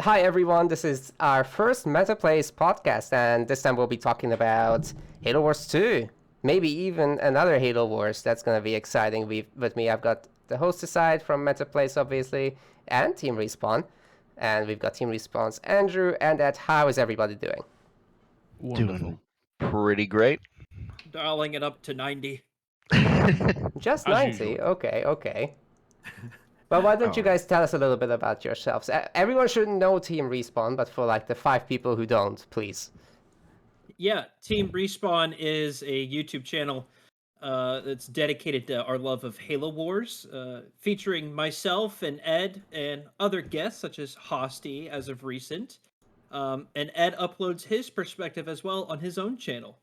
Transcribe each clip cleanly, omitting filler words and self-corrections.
Hi everyone, this is our first Meta Plays podcast, and this time we'll be talking about Halo Wars 2. Maybe even another Halo Wars. That's going to be exciting. With me, I've got the host aside from Meta Plays, obviously, and Team Respawn. And we've got Team Respawn's Andrew and Ed. How is everybody doing? Wonderful. Doing pretty great. Dialing it up to 90. Just As 90? usual. Okay. Well, why don't you guys tell us a little bit about yourselves? Everyone should know Team Respawn, but for like the 5 people who don't, please. Yeah, Team Respawn is a YouTube channel that's dedicated to our love of Halo Wars, featuring myself and Ed and other guests such as Hosty as of recent. And Ed uploads his perspective as well on his own channel.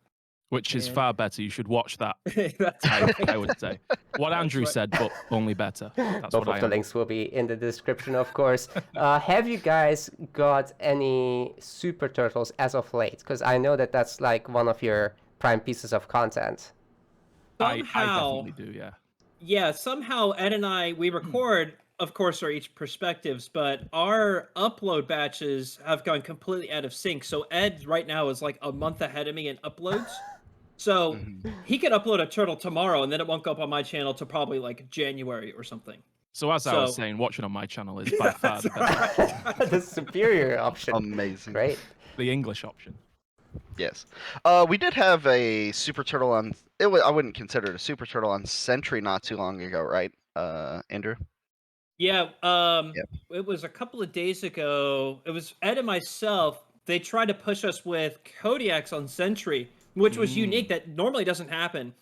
Which is And- far better. You should watch that, That's I right. would say. What Andrew right. said, but only better. That's Both what of the I links will be in the description, of course. Have you guys got any Super Turtles as of late? Because I know that that's like one of your prime pieces of content. I Somehow, definitely do, yeah. yeah, somehow Ed and I, we record, of course, our each perspectives, but our upload batches have gone completely out of sync. So Ed right now is like a month ahead of me in uploads. So he could upload a turtle tomorrow and then it won't go up on my channel till probably like January or something. So as I was So- saying, watching on my channel is by far the best. The superior option. Amazing. Great. The English option. Yes. We did have a Super Turtle on. I wouldn't consider it a Super Turtle on Sentry not too long ago, right, Andrew? Yeah, Yep. it was a couple of days ago. It was Ed and myself. They tried to push us with Kodiaks on Sentry, which was unique. That normally doesn't happen.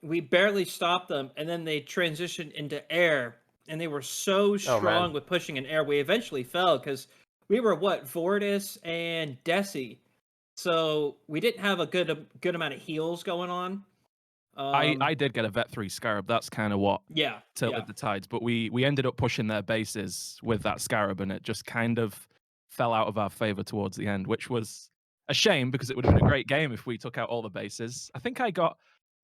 We barely stopped them, and then they transitioned into air, and they were so strong with pushing in air. We eventually fell because we were Vortis and Desi, so we didn't have a good amount of heals going on. I did get a Vet 3 Scarab. That's kind of what Yeah, tilted yeah. the tides. But we ended up pushing their bases with that Scarab, and it just kind of fell out of our favor towards the end, which was a shame because it would have been a great game if we took out all the bases. I think I got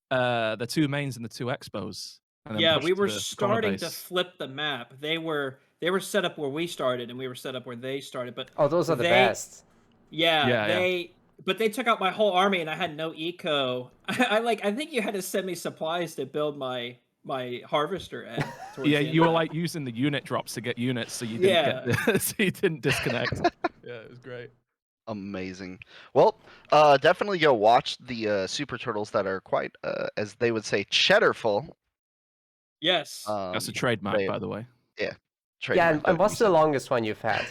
the 2 mains and the 2 expos. And then Yeah, pushed we to were the corner starting to base. flip the map. They were set up where we started, and we were set up where they started. But Oh, those are the they- best. yeah, but they took out my whole army, and I had no eco. I think you had to send me supplies to build my harvester. Ed, towards Yeah, the end you of were that. like using the unit drops to get units, so you didn't get so you didn't disconnect. Yeah, it was great. Amazing. Well, definitely go watch the Super Turtles that are quite, as they would say, cheddarful. Yes. That's a trademark, they- by the way. Yeah, trademark, and what's the don't longest one you've had?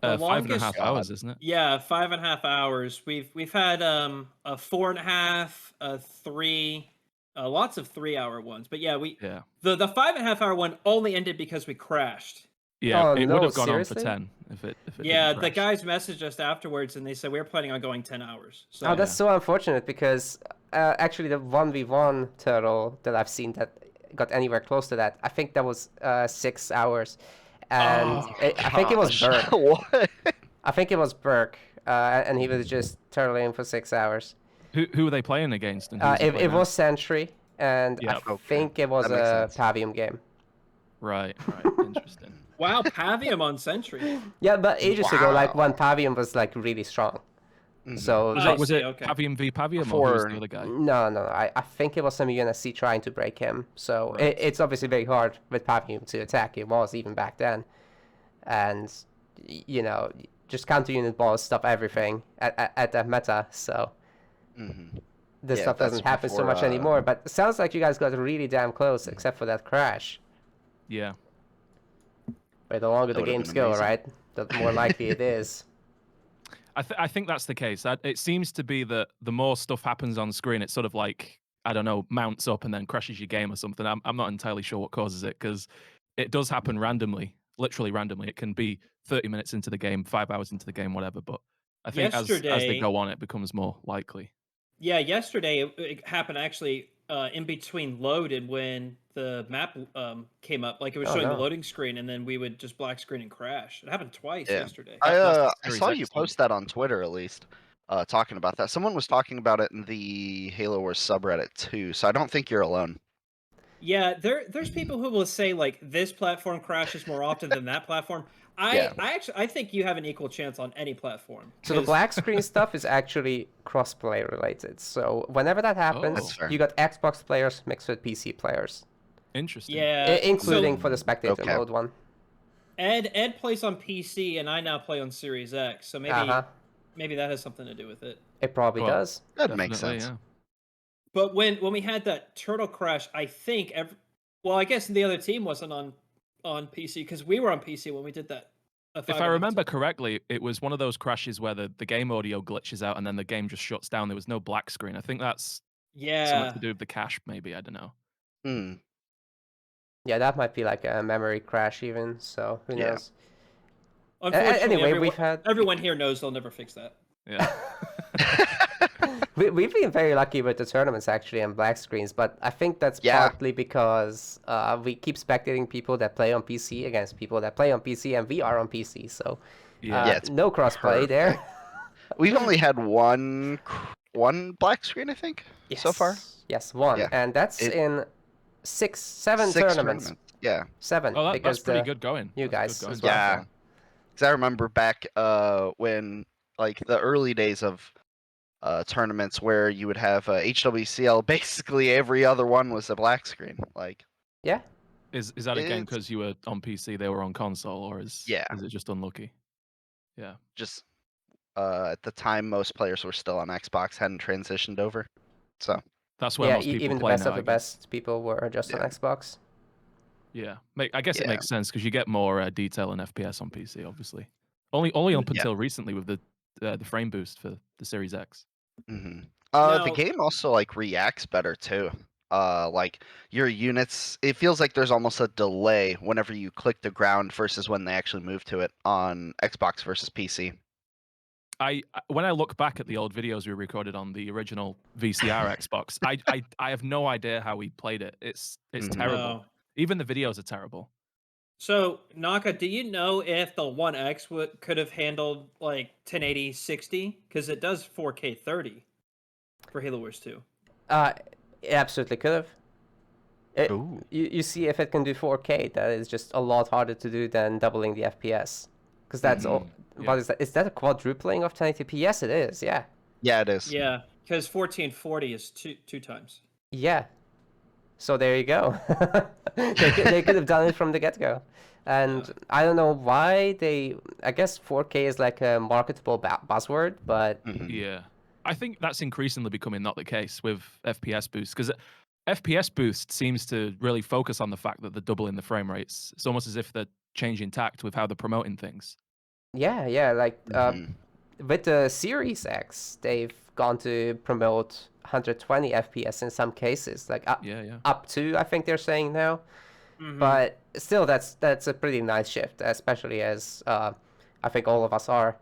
The 5.5 longest- hours, isn't it? Yeah, 5.5 hours. We've had a 4.5, a 3, lots of 3-hour ones. But yeah, Yeah. the 5.5 hour one only ended because we crashed. Yeah, Oh, it no, would have gone seriously? on for 10 if it Yeah, didn't the crash. guys messaged us afterwards and they said we were planning on going 10 hours. So Oh, that's so unfortunate because actually the 1v1 turtle that I've seen that got anywhere close to that, I think that was 6 hours. And Oh, I think it was Gosh. Burke. What? I think it was Burke, and he was just turtling for 6 hours. Who were they playing against? And who was he It playing was as? Sentry, and Yeah, I okay. think it was That makes a sense. Pavium game. Right, interesting. wow, Pavium on Sentry. Yeah, but ages ago, like Wow. when Pavium was like really strong. Mhm. So I Was see, it okay. Pavium v Pavium or who was Before- the other guy? no, I think it was some UNSC trying to break him. So Right. it's obviously very hard with Pavium to attack. It was even back then, and just counter unit balls stop everything at that meta. So Mhm. this Yeah, stuff that's doesn't happen so before, much anymore. But it sounds like you guys got really damn close, except for that crash. Yeah. But the longer That the would've games been go, amazing. right, the more likely it is. I think that's the case. It seems to be that the more stuff happens on screen, it's sort of like, I don't know, mounts up and then crashes your game or something. I'm not entirely sure what causes it because it does happen randomly, literally randomly. It can be 30 minutes into the game, 5 hours into the game, whatever. But I think as they Yesterday- go on, it becomes more likely. Yeah, yesterday it happened actually in between load and when the map came up. Like it was Oh, showing the no. loading screen and then we would just black screen and crash. It happened twice Yeah. yesterday. I That's saw Series you X, though. post that on Twitter at least, talking about that. Someone was talking about it in the Halo Wars subreddit too, so I don't think you're alone. Yeah, there's people who will say like this platform crashes more often than that platform. I think you have an equal chance on any platform. So the 'cause- black screen stuff is actually cross-play related. So whenever that happens, That's fair. you got Xbox players mixed with PC players, Interesting. Yeah, including so for the spectator Okay. mode one. Ed plays on PC, and I now play on Series X. So maybe Uh-huh. maybe that has something to do with it. It probably Well, does. That makes Definitely, sense. But when we had that turtle crash, I think I guess the other team wasn't on PC because we were on PC when we did that. If I remember correctly, it was one of those crashes where the game audio glitches out and then the game just shuts down. There was no black screen. I think that's something Yeah, to do with the cache, maybe. I don't know. Hmm. Yeah, that might be like a memory crash even. So who Yeah. knows? unfortunately, Anyway, we've had everyone here knows they'll never fix that. Yeah. we've been very lucky with the tournaments actually and black screens, but I think that's Yeah. partly because we keep spectating people that play on PC against people that play on PC, and we are on PC, so Yeah. Yeah, it's no crossplay there. We've only had one black screen, I think, so far. Yes, one, Yeah. and that's It- in seven Six tournaments. Yeah. Seven, Oh, because that's pretty the good going. you That's guys good as going. well. Yeah. Because I remember back when, like, the early days of tournaments where you would have HWCL, basically every other one was a black screen. Like, Yeah. Is that again It's- because you were on PC, they were on console, or is it just unlucky? Yeah. just at the time, most players were still on Xbox, hadn't transitioned over. So, That's where Yeah, most people even the play best now, of the I guess. best people were just on Yeah. Xbox. Yeah. I guess it Yeah. makes sense because you get more detail and FPS on PC, obviously. Only up Yeah. until recently with the frame boost for the Series X. the Now- game also like reacts better too. Like your units, it feels like there's almost a delay whenever you click the ground versus when they actually move to it on Xbox versus PC. When I look back at the old videos we recorded on the original VCR Xbox, I have no idea how we played it. It's Mhm. terrible. No. Even the videos are terrible. So Naka, do you know if the One X could have handled like 1080 60? Because it does 4K 30 for Halo Wars 2. It absolutely could have. Ooh. You see, if it can do 4K, that is just a lot harder to do than doubling the FPS. Because that's all. Yeah. What is that? Is that a quadrupling of 1080p? Yes, it is. Yeah. Yeah, it is. Yeah, because 1440 is two times. Yeah. So there you go. they could have done it from the get-go. And Yeah. I don't know why I guess 4K is like a marketable buzzword, but Mhm. Yeah. I think that's increasingly becoming not the case with FPS boost because FPS boost seems to really focus on the fact that they're doubling the frame rates. It's almost as if they're changing tact with how they're promoting things. yeah, like Mhm. with the Series X, they've gone to promote 120 FPS in some cases, like Yeah. up to, I think they're saying now. Mhm. But still, that's a pretty nice shift, especially as I think all of us are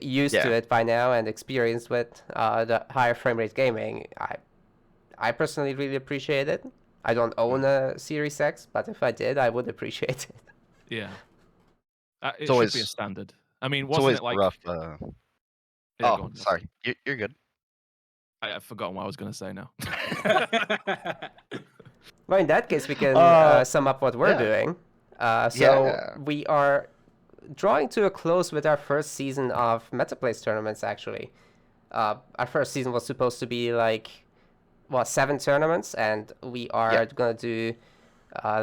used to Yeah. it by now and experienced with the higher frame rate gaming. I personally really appreciate it. I don't own a Series X, but if I did, I would appreciate it. Yeah. It It's should be a always- standard. I mean, It's wasn't always it like... rough. Yeah, go Oh, on, Ross. sorry. You're good. I've forgotten what I was going to say now. Well, in that case, we can sum up what we're yeah. doing. So Yeah. we are drawing to a close with our first season of MetaPlays tournaments, actually. Our first season was supposed to be like, 7 tournaments, and we are going to do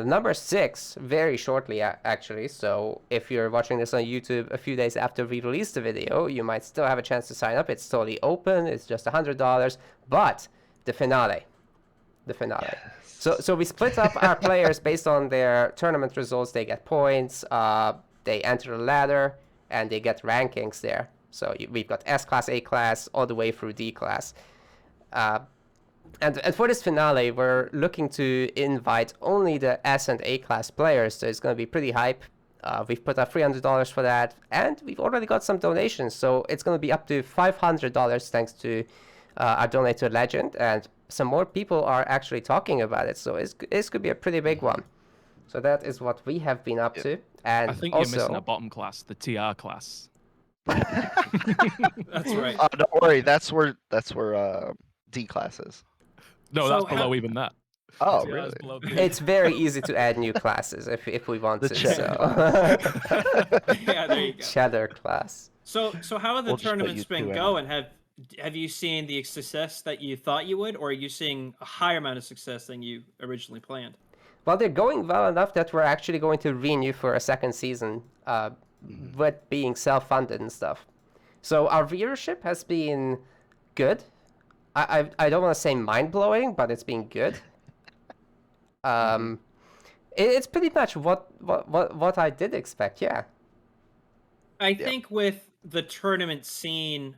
number 6 very shortly, actually. So if you're watching this on YouTube a few days after we release the video, you might still have a chance to sign up. It's totally open. It's just $100. But the finale. So we split up our players based on their tournament results. They get points, they enter the ladder, and they get rankings there. So we've got S class, A class, all the way through D class. And for this finale, we're looking to invite only the S and A class players, so it's going to be pretty hype. We've put up $300 for that, and we've already got some donations, so it's going to be up to $500 thanks to our donator Legend, and some more people are actually talking about it, so this could be a pretty big one. So that is what we have been up to, and I think also, you're missing a bottom class, the TR class. That's right. Don't worry. That's where D class is. No, So that's below even that. Oh, His eyes really? below the It's very easy to add new classes if we want The to. cheddar. So Yeah, there you go. cheddar class. So how have the We'll just put tournaments you been two in. going? Have you seen the success that you thought you would, or are you seeing a higher amount of success than you originally planned? Well, they're going well enough that we're actually going to renew for a second season, with being self-funded and stuff. So our viewership has been good. I don't want to say mind-blowing, but it's been good. It's pretty much what I did expect. Yeah. I think with the tournament scene,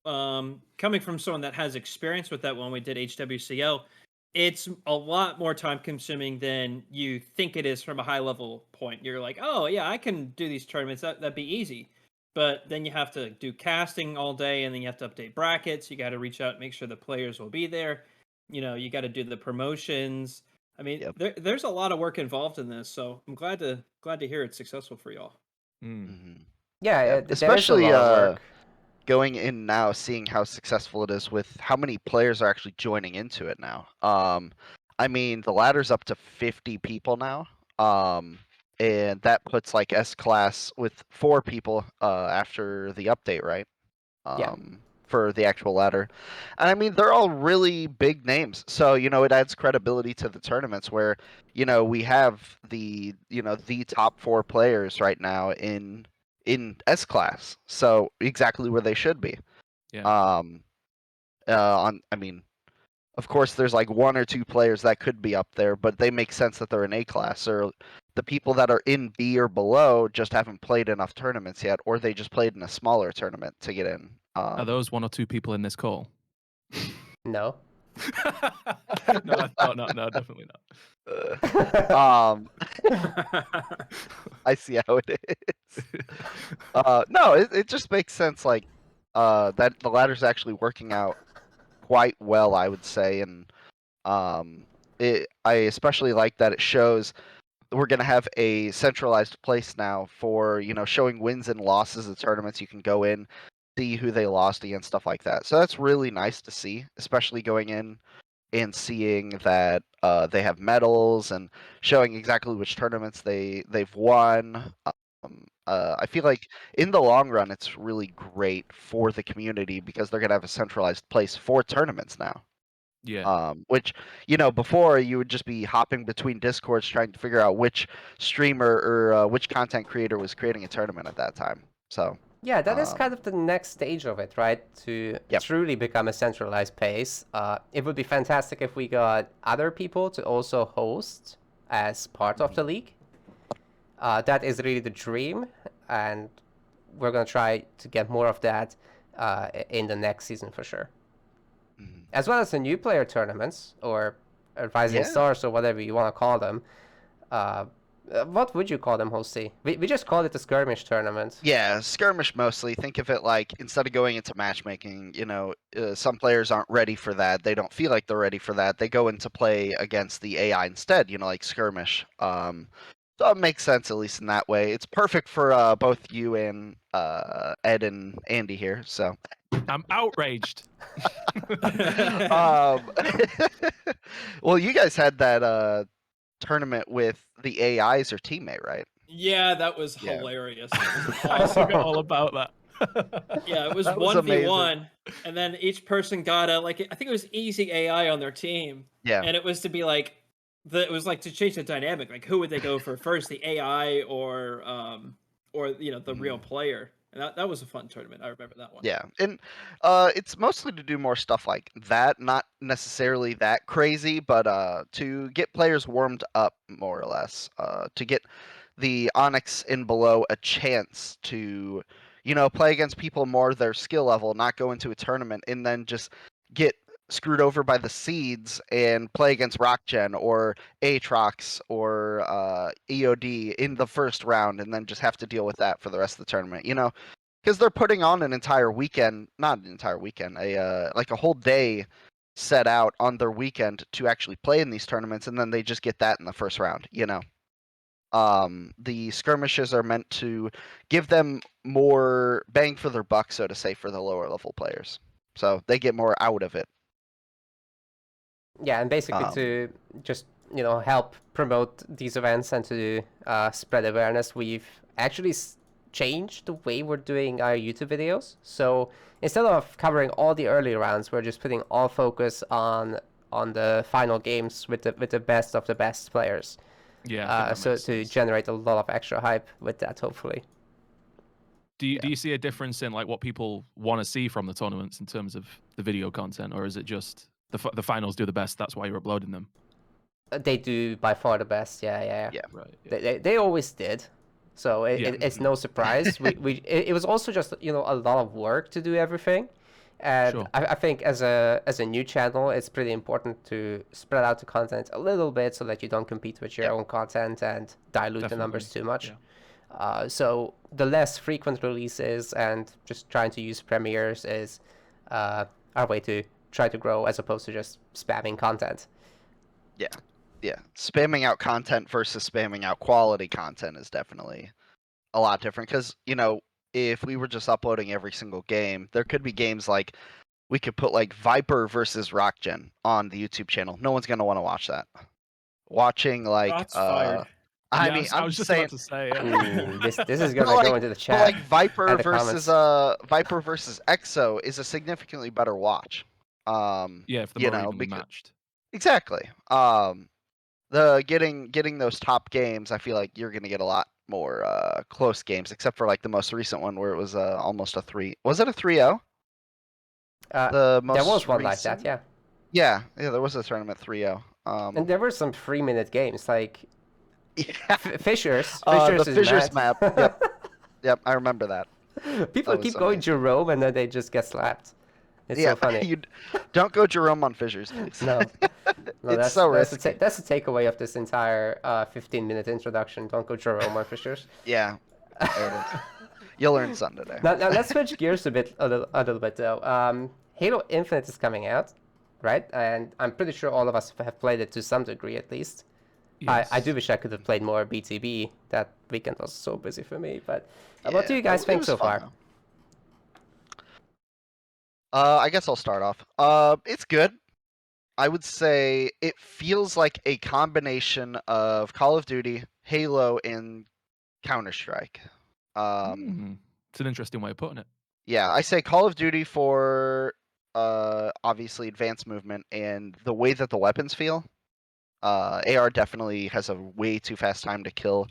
coming from someone that has experience with that when we did HWCO, it's a lot more time consuming than you think it is from a high level point. You're like, oh yeah, I can do these tournaments. That'd be easy. But then you have to do casting all day, and then you have to update brackets. You got to reach out, and make sure the players will be there. You got to do the promotions. I mean, Yep. there's a lot of work involved in this. So I'm glad to hear it's successful for y'all. Yeah, Yeah, there is a especially lot of work. going in now, seeing how successful it is with how many players are actually joining into it now. I mean, the ladder's up to 50 people now. And that puts like S class with 4 people after the update, right? Yeah. For the actual ladder. And I mean, they're all really big names. So, it adds credibility to the tournaments where, we have the top 4 players right now in S class. So exactly where they should be. Yeah. I mean, of course there's like 1 or 2 players that could be up there, but they make sense that they're in A class, or the people that are in B or below just haven't played enough tournaments yet, or they just played in a smaller tournament to get in. Are those 1 or 2 people in this call? No. No, I thought not. No, definitely not. I see how it is. No, it just makes sense, like that the ladder's actually working out quite well, I would say, and I especially like that it shows we're going to have a centralized place now for showing wins and losses of tournaments. You can go in, see who they lost against, stuff like that. So that's really nice to see, especially going in and seeing that they have medals and showing exactly which tournaments they've won. I feel like in the long run, it's really great for the community because they're gonna have a centralized place for tournaments now. Yeah. Which before you would just be hopping between discords trying to figure out which streamer or which content creator was creating a tournament at that time. So Yeah, that is kind of the next stage of it, right? To Yep. truly become a centralized pace. It would be fantastic if we got other people to also host as part of the league. That is really the dream, and we're gonna try to get more of that in the next season for sure. As well as the new player tournaments or Rising Yeah. Stars or whatever you want to call them. What would you call them, Hosty? We just called it the skirmish tournament. Yeah, skirmish mostly. Think of it like instead of going into matchmaking, some players aren't ready for that. They don't feel like they're ready for that. They go into play against the AI instead, like skirmish. So it makes sense, at least in that way. It's perfect for both you and Ed and Andy here. So I'm outraged. well, you guys had that tournament with the AIs or teammate, right? Yeah, that was Yeah. hilarious. I forgot all about that. Yeah, it was That was 1v1, and then each person got I think it was easy AI on their team. Yeah. And it was to be like it was like to change the dynamic. Like, who would they go for first, the AI or the real player? And that was a fun tournament. I remember that one. Yeah, and it's mostly to do more stuff like that, not necessarily that crazy, but to get players warmed up more or less, to get the Onyx in below a chance to, play against people more their skill level, not go into a tournament and then just get screwed over by the seeds and play against RockGen or Aatrox or EOD in the first round and then just have to deal with that for the rest of the tournament, because they're putting on an entire weekend, not an entire weekend, like a whole day set out on their weekend to actually play in these tournaments, and then they just get that in the first round, The skirmishes are meant to give them more bang for their buck, so to say, for the lower level players. So they get more out of it. Yeah, and basically to just help promote these events and to spread awareness, we've actually changed the way we're doing our YouTube videos. So instead of covering all the early rounds, we're just putting all focus on the final games with the best of the best players. Yeah. I think that So makes to sense. generate a lot of extra hype with that, hopefully. Do you see a difference in like what people want to see from the tournaments in terms of the video content, or is it just the finals do the best? That's why you're uploading them. They do by far the best. Yeah. Right. Yeah. They always did. So Yeah. it's no surprise. It was also just a lot of work to do everything, and Sure. I think as a new channel, it's pretty important to spread out the content a little bit so that you don't compete with your own content and dilute the numbers too much. Yeah. So the less frequent releases and just trying to use premieres is our way to try to grow as opposed to just spamming content. Yeah, spamming out content versus spamming out quality content is definitely a lot different. Because if we were just uploading every single game, there could be games like we could put like Viper versus Rockgen on the YouTube channel. No one's gonna want to watch that. Watching like Shots fired. I mean, I I'm was just saying about to say. Yeah. Ooh, this is But gonna go into the but chat. like Viper and the versus Viper versus EXO is a significantly better watch. Yeah, if they're more evenly because matched. exactly. The getting those top games, I feel like you're gonna get a lot more close games, except for like the most recent one where it was almost a 3. Was it a 3-0? The most there was one like recent? that, yeah. Yeah, there was a tournament 3-0. And there were some 3-minute games like yeah. Fishers. The is Fissures mad. map. Yep, I remember that. People That was keep going amazing. Jerome and then they just get slapped. It's so funny. You don't go Jerome on Fissures, please. No, It's so risky. That's the takeaway of this entire 15-minute introduction. Don't go Jerome on Fishers. Yeah, there it is. You'll learn something today. Now let's switch gears a little bit though. Halo Infinite is coming out, right? And I'm pretty sure all of us have played it to some degree at least. Yes. I do wish I could have played more BTB. That weekend was so busy for me. But what do you guys think so far? Though. I guess I'll start off. It's good. I would say it feels like a combination of Call of Duty, Halo, and Counter-Strike. It's an interesting way of putting it. Yeah, I say Call of Duty for obviously advanced movement and the way that the weapons feel. AR definitely has a way too fast time to kill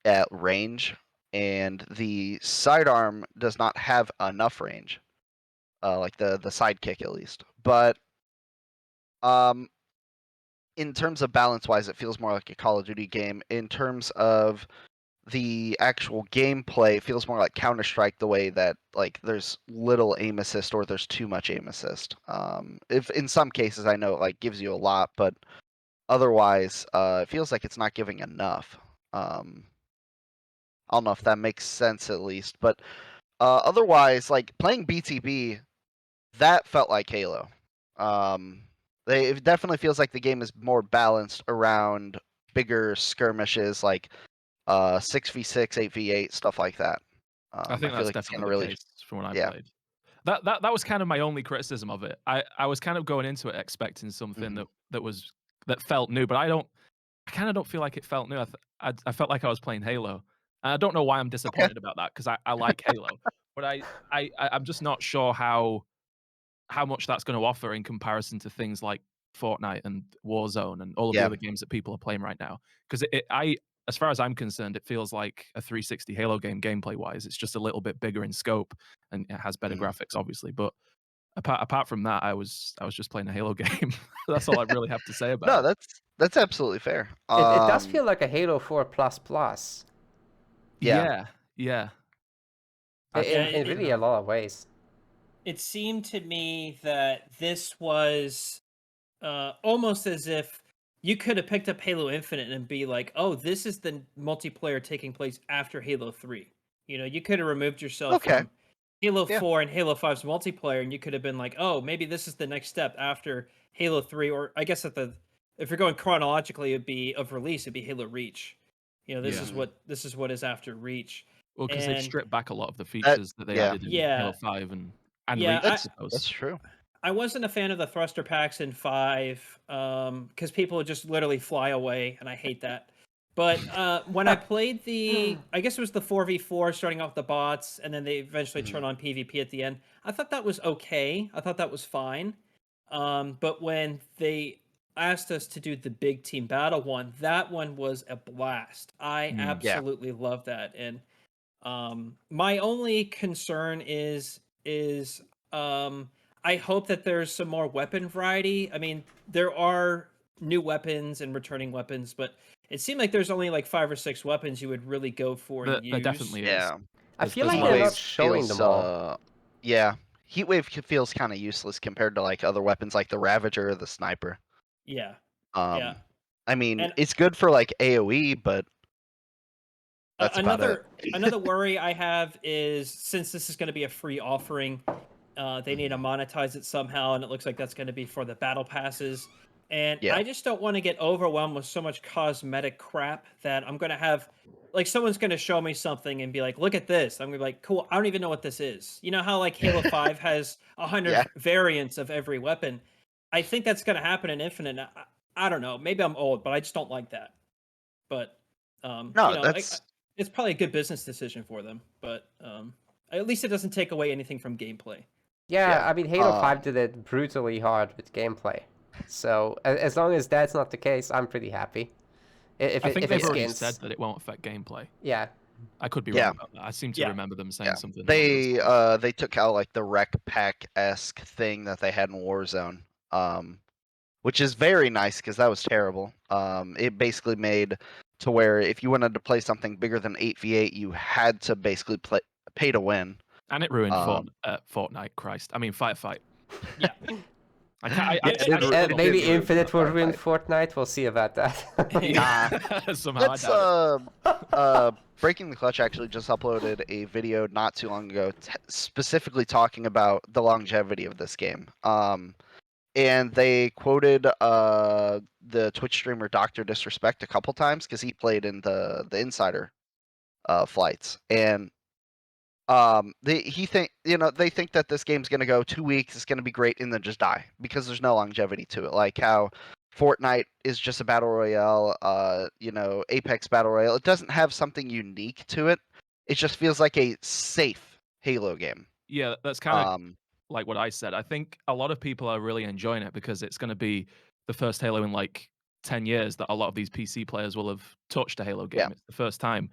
at range, and the sidearm does not have enough range. Like the sidekick at least. But in terms of balance wise, it feels more like a Call of Duty game. In terms of the actual gameplay, it feels more like Counter-Strike, the way that like there's little aim assist or there's too much aim assist. If in some cases I know it like gives you a lot, but otherwise it feels like it's not giving enough. I don't know if that makes sense at least, but otherwise, like playing BTB, that felt like Halo. It definitely feels like the game is more balanced around bigger skirmishes, like 6v6, 8v8, stuff like that. I think feel that's like it's definitely gonna the case from when I yeah. played. That was kind of my only criticism of it. I was kind of going into it expecting something that felt new, but I kind of don't feel like it felt new. I felt like I was playing Halo. And I don't know why I'm disappointed about that because I like Halo, but I'm just not sure how much that's going to offer in comparison to things like Fortnite and Warzone and all of the Yeah. other games that people are playing right now. Because as far as I'm concerned, it feels like a 360 Halo game gameplay wise. It's just a little bit bigger in scope and it has better graphics, obviously. But apart from that, I was just playing a Halo game. That's all I really have to say about No, it. that's absolutely fair. It does feel like a Halo 4++. Yeah. In really a lot of ways. It seemed to me that this was almost as if you could have picked up Halo Infinite and be like, oh, this is the multiplayer taking place after Halo 3. You could have removed yourself from Halo 4 and Halo 5's multiplayer, and you could have been like, oh, maybe this is the next step after Halo 3, or I guess if you're going chronologically, it'd be of release, it'd be Halo Reach. This is what is after Reach. Well, because they've stripped back a lot of the features that they added in Halo 5 and Reach, I suppose. That's true. I wasn't a fan of the thruster packs in 5 because people would just literally fly away, and I hate that. But when I played I guess it was the 4v4 starting off the bots, and then they eventually turn on PvP at the end. I thought that was okay. I thought that was fine. But when they asked us to do the big team battle one, that one was a blast. I absolutely love that. And my only concern is I hope that there's some more weapon variety. I mean, there are new weapons and returning weapons, but it seemed like there's only like 5 or 6 weapons you would really go for and There use. definitely is. Yeah. I feel There's like they're loads. not showing them all. Yeah. Heatwave feels kind of useless compared to like other weapons like the Ravager or the Sniper. Yeah. Yeah. I mean, And it's good for like AoE, but that's about it. Another worry I have is since this is going to be a free offering, they need to monetize it somehow, and it looks like that's going to be for the battle passes. And Yeah. I just don't want to get overwhelmed with so much cosmetic crap that I'm going to have, like, someone's going to show me something and be like, look at this. I'm going to be like, cool, I don't even know what this is. You know how, like, Halo 5 has 100 Yeah. variants of every weapon? I think that's going to happen in Infinite. I don't know. Maybe I'm old, but I just don't like that. But, No, that's... It's probably a good business decision for them, but at least it doesn't take away anything from gameplay. Yeah, Yeah, I mean, Halo 5 did it brutally hard with gameplay. So as long as that's not the case, I'm pretty happy. I think if they've it already skins, said that it won't affect gameplay. yeah. I could be Yeah. wrong about that. I seem to remember them saying something. They took out like the rec pack-esque thing that they had in Warzone, which is very nice because that was terrible. It basically made to where if you wanted to play something bigger than 8v8, you had to basically pay to win. And it ruined Fortnite. Christ, I mean, fight. Yeah. Maybe Infinite will ruin Fortnite. We'll see about that. Somehow I doubt it. Breaking the Clutch actually just uploaded a video not too long ago, specifically talking about the longevity of this game. And they quoted the Twitch streamer Dr. Disrespect a couple times because he played in the Insider flights, and they think that this game's gonna go 2 weeks, it's gonna be great, and then just die because there's no longevity to it. Like how Fortnite is just a battle royale, Apex battle royale. It doesn't have something unique to it. It just feels like a safe Halo game. Yeah, that's kind of like what I said. I think a lot of people are really enjoying it because it's going to be the first Halo in like 10 years that a lot of these PC players will have touched a Halo game. Yeah. It's the first time.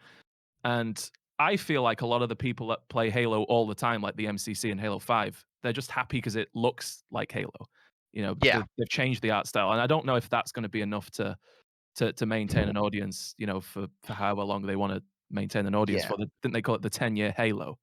And I feel like a lot of the people that play Halo all the time, like the MCC and Halo 5, they're just happy because it looks like Halo. They've changed the art style. And I don't know if that's going to be enough to maintain an audience, for however long they want to maintain an audience for. Didn't they call it the 10-year Halo?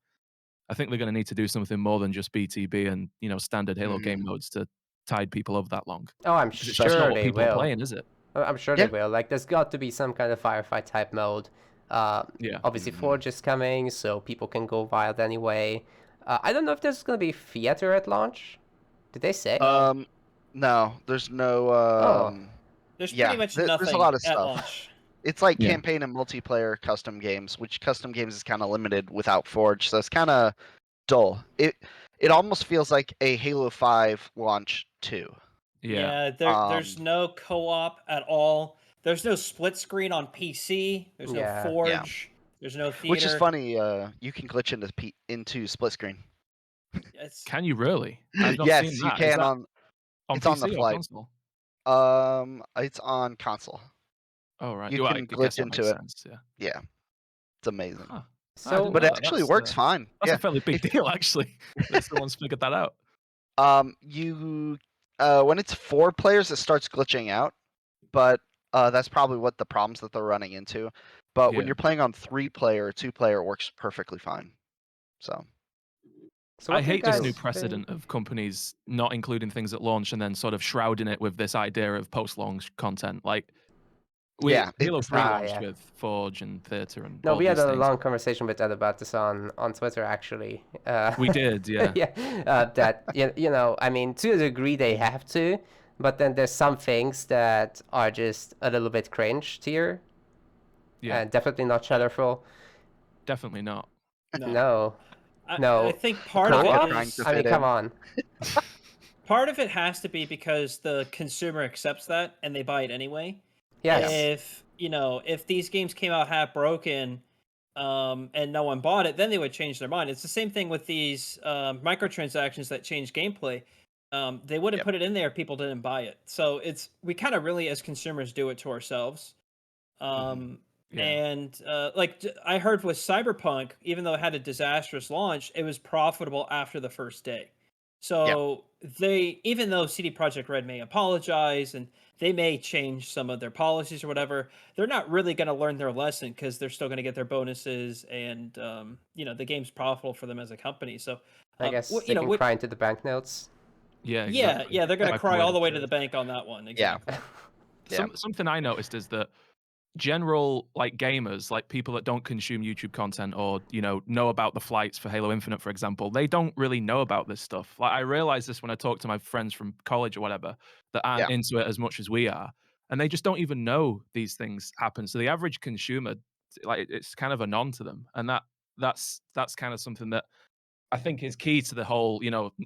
I think they're going to need to do something more than just BTB and standard Halo game modes to tide people over that long. Oh, I'm It's just not sure what they people are will. playing, is it? I'm sure they will. Like, there's got to be some kind of firefight type mode. Obviously, Forge is coming, so people can go wild anyway. I don't know if there's going to be theater at launch. Did they say? No, there's no. There's pretty much nothing there's a lot of at stuff. launch. It's like campaign and multiplayer custom games, which custom games is kind of limited without Forge, so it's kind of dull. It almost feels like a Halo 5 launch 2. Yeah. There's no co-op at all. There's no split screen on PC. There's no Forge. There's no theater. Which is funny. You can glitch into split screen. Can you really? I've not Yes, seen you that. can on it's PC on the or flight. console? It's on console. Oh right. You I can guess glitch that into makes it. sense, yeah. Yeah, it's amazing. Huh. But it actually works fine. That's a fairly big deal, actually. That someone's figured that out. When it's 4 players, it starts glitching out, but that's probably what the problems that they're running into. But when you're playing on 3-player or 2-player, it works perfectly fine. So I hate this new precedent of companies not including things at launch and then sort of shrouding it with this idea of post-launch content. Like, Halo 3 launched with Forge and Theater and No, all we had these a things. long conversation with Ed about this on Twitter, actually. We did, yeah. That, I mean, to a degree they have to, but then there's some things that are just a little bit cringe tier. Yeah. Definitely not colorful. Definitely not. No. I think part of it is... I mean, come on. part of it has to be because the consumer accepts that and they buy it anyway. Yes. If these games came out half broken, and no one bought it, then they would change their mind. It's the same thing with these microtransactions that change gameplay. They wouldn't Yep. put it in there if people didn't buy it. So we kind of really, as consumers, do it to ourselves. Yeah. And I heard with Cyberpunk, even though it had a disastrous launch, it was profitable after the first day. So even though CD Projekt Red may apologize and they may change some of their policies or whatever, they're not really going to learn their lesson because they're still going to get their bonuses, and the game's profitable for them as a company. So I guess they can cry into the banknotes. Yeah, exactly. they're going to I've cry all heard the way of to it. the bank on that one. Exactly. Yeah. Something I noticed is that general gamers, people that don't consume YouTube content or know about the flights for Halo Infinite, for example, they don't really know about this stuff. I realized this when I talk to my friends from college or whatever that aren't into it as much as we are, and they just don't even know these things happen. So the average consumer, it's kind of a non to them, and that's kind of something that I think is key to the whole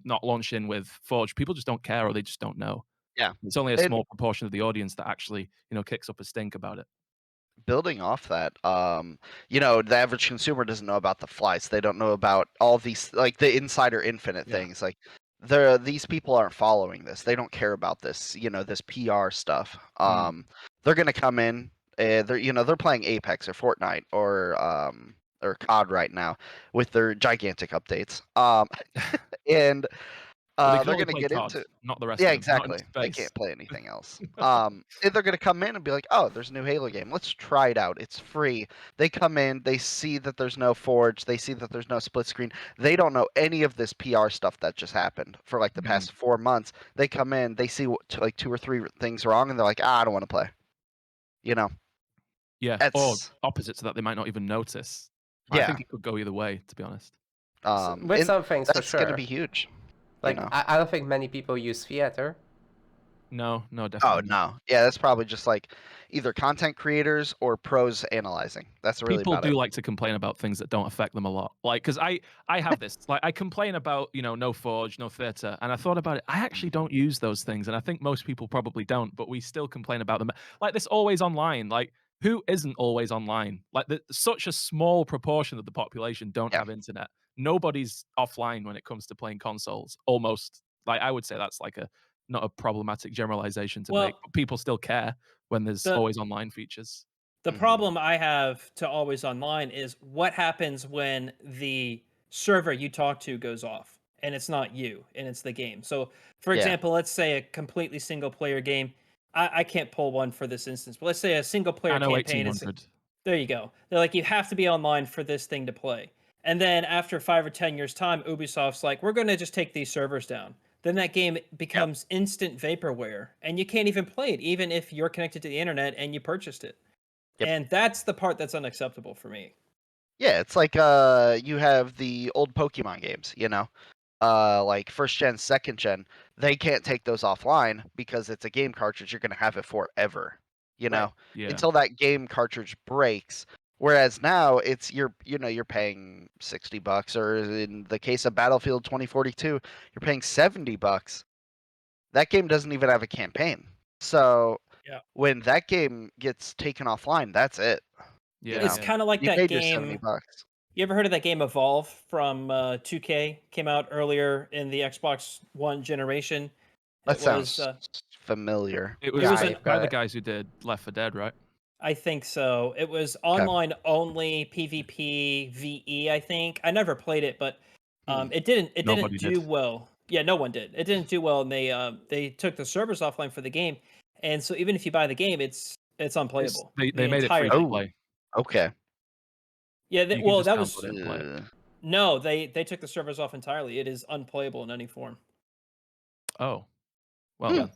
not launching with Forge. People just don't care, or they just don't know. Yeah. It's only a And- small proportion of the audience that actually kicks up a stink about it. Building off that, the average consumer doesn't know about the flights. They don't know about all these, the Insider Infinite things. These people aren't following this. They don't care about this, this PR stuff. They're gonna come in. They're playing Apex or Fortnite or COD right now with their gigantic updates. And Well, they can they're only gonna play get COD, into. not the rest Yeah, of them. Not in exactly. They space. can't play anything else. And they're gonna come in and be like, "Oh, there's a new Halo game. Let's try it out. It's free." They come in, they see that there's no Forge, they see that there's no split screen. They don't know any of this PR stuff that just happened for the past 4 months. They come in, they see two or three things wrong, and they're like, "Ah, I don't want to play." Yeah, or That's opposite to that, they might not even notice. I Yeah. think it could go either way, to be honest. With and some things, for that's sure. gonna be huge. I don't think many people use theater. No, Oh definitely not. no, yeah, that's probably just either content creators or pros analyzing. That's really People about do it. like to complain about things that don't affect them a lot. Because I have this. I complain about, no Forge, no theater, and I thought about it. I actually don't use those things, and I think most people probably don't, but we still complain about them. This always online. Who isn't always online? Such a small proportion of the population don't Yeah. have internet. Nobody's offline when it comes to playing consoles. Almost. I would say that's not a problematic generalization to make, but people still care when there's always online features. The Mhm. problem I have to always online is what happens when the server you talk to goes off and it's not you and it's the game. So, for Yeah. example, let's say a completely single player game. I can't pull one for this instance, but let's say a single player I know campaign. 1800. There you go. They're like, you have to be online for this thing to play. And then after 5 or 10 years' time, Ubisoft's like, we're going to just take these servers down. Then that game becomes instant vaporware and you can't even play it, even if you're connected to the internet and you purchased it. Yep. And that's the part that's unacceptable for me. Yeah, it's you have the old Pokemon games, first gen, second gen. They can't take those offline because it's a game cartridge. You're gonna have it forever, Right. Yeah. until that game cartridge breaks. Whereas now it's you're paying $60, or in the case of Battlefield 2042, you're paying $70. That game doesn't even have a campaign. So Yeah. when that game gets taken offline, that's it. Yeah. It's kind of like You that paid your game. $70. You ever heard of that game Evolve from 2K? Came out earlier in the Xbox One generation. That It sounds was, familiar. It was Yeah, by I've got the it. guys who did Left 4 Dead, right? I think so. It was online only PvP VE, I think. I never played it, but it didn't Nobody do did. well. Yeah, no one did. It didn't do well, and they took the servers offline for the game. And so even if you buy the game, it's unplayable. They The made it free entire to thing. play. Okay. Yeah, You can well, just that download was it and play it. no. They took the servers off entirely. It is unplayable in any form. Oh, well Hmm. then.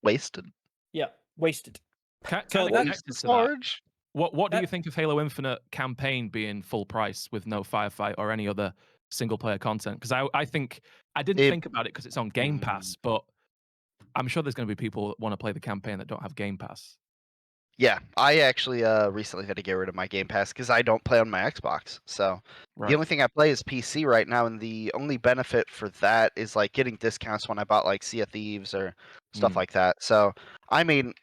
Wasted. Yeah, wasted. Kind So of that- connected to that. Forge. What do you that- think of Halo Infinite campaign being full price with no firefight or any other single player content? Because I think I didn't think about it because it's on Game Pass, but I'm sure there's going to be people that want to play the campaign that don't have Game Pass. Yeah, I actually recently had to get rid of my Game Pass because I don't play on my Xbox. So the Right. only thing I play is PC right now, and the only benefit for that is like getting discounts when I bought like Sea of Thieves or stuff Mm. like that. So I mean,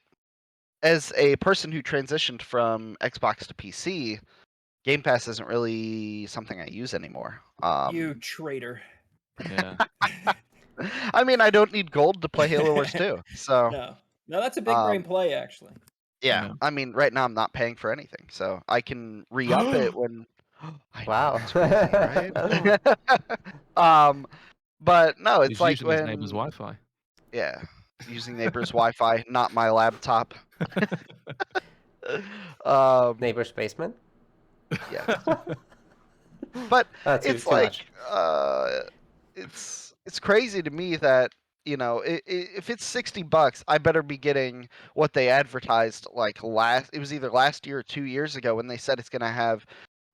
as a person who transitioned from Xbox to PC, Game Pass isn't really something I use anymore. You traitor. Yeah. I mean, I don't need gold to play Halo Wars 2. So No, that's a big brain um, play, actually. yeah, Yeah. I mean, right now I'm not paying for anything, so I can re-up it when. I know, Wow. it's crazy, right? But no, it's He's like using his neighbor's when Wi-Fi. yeah, using neighbor's Wi-Fi, not my laptop. Neighbor's basement. Yes, but Too it's too like much. it's crazy to me that if it's $60, I better be getting what they advertised like last. It was either last year or 2 years ago when they said it's gonna have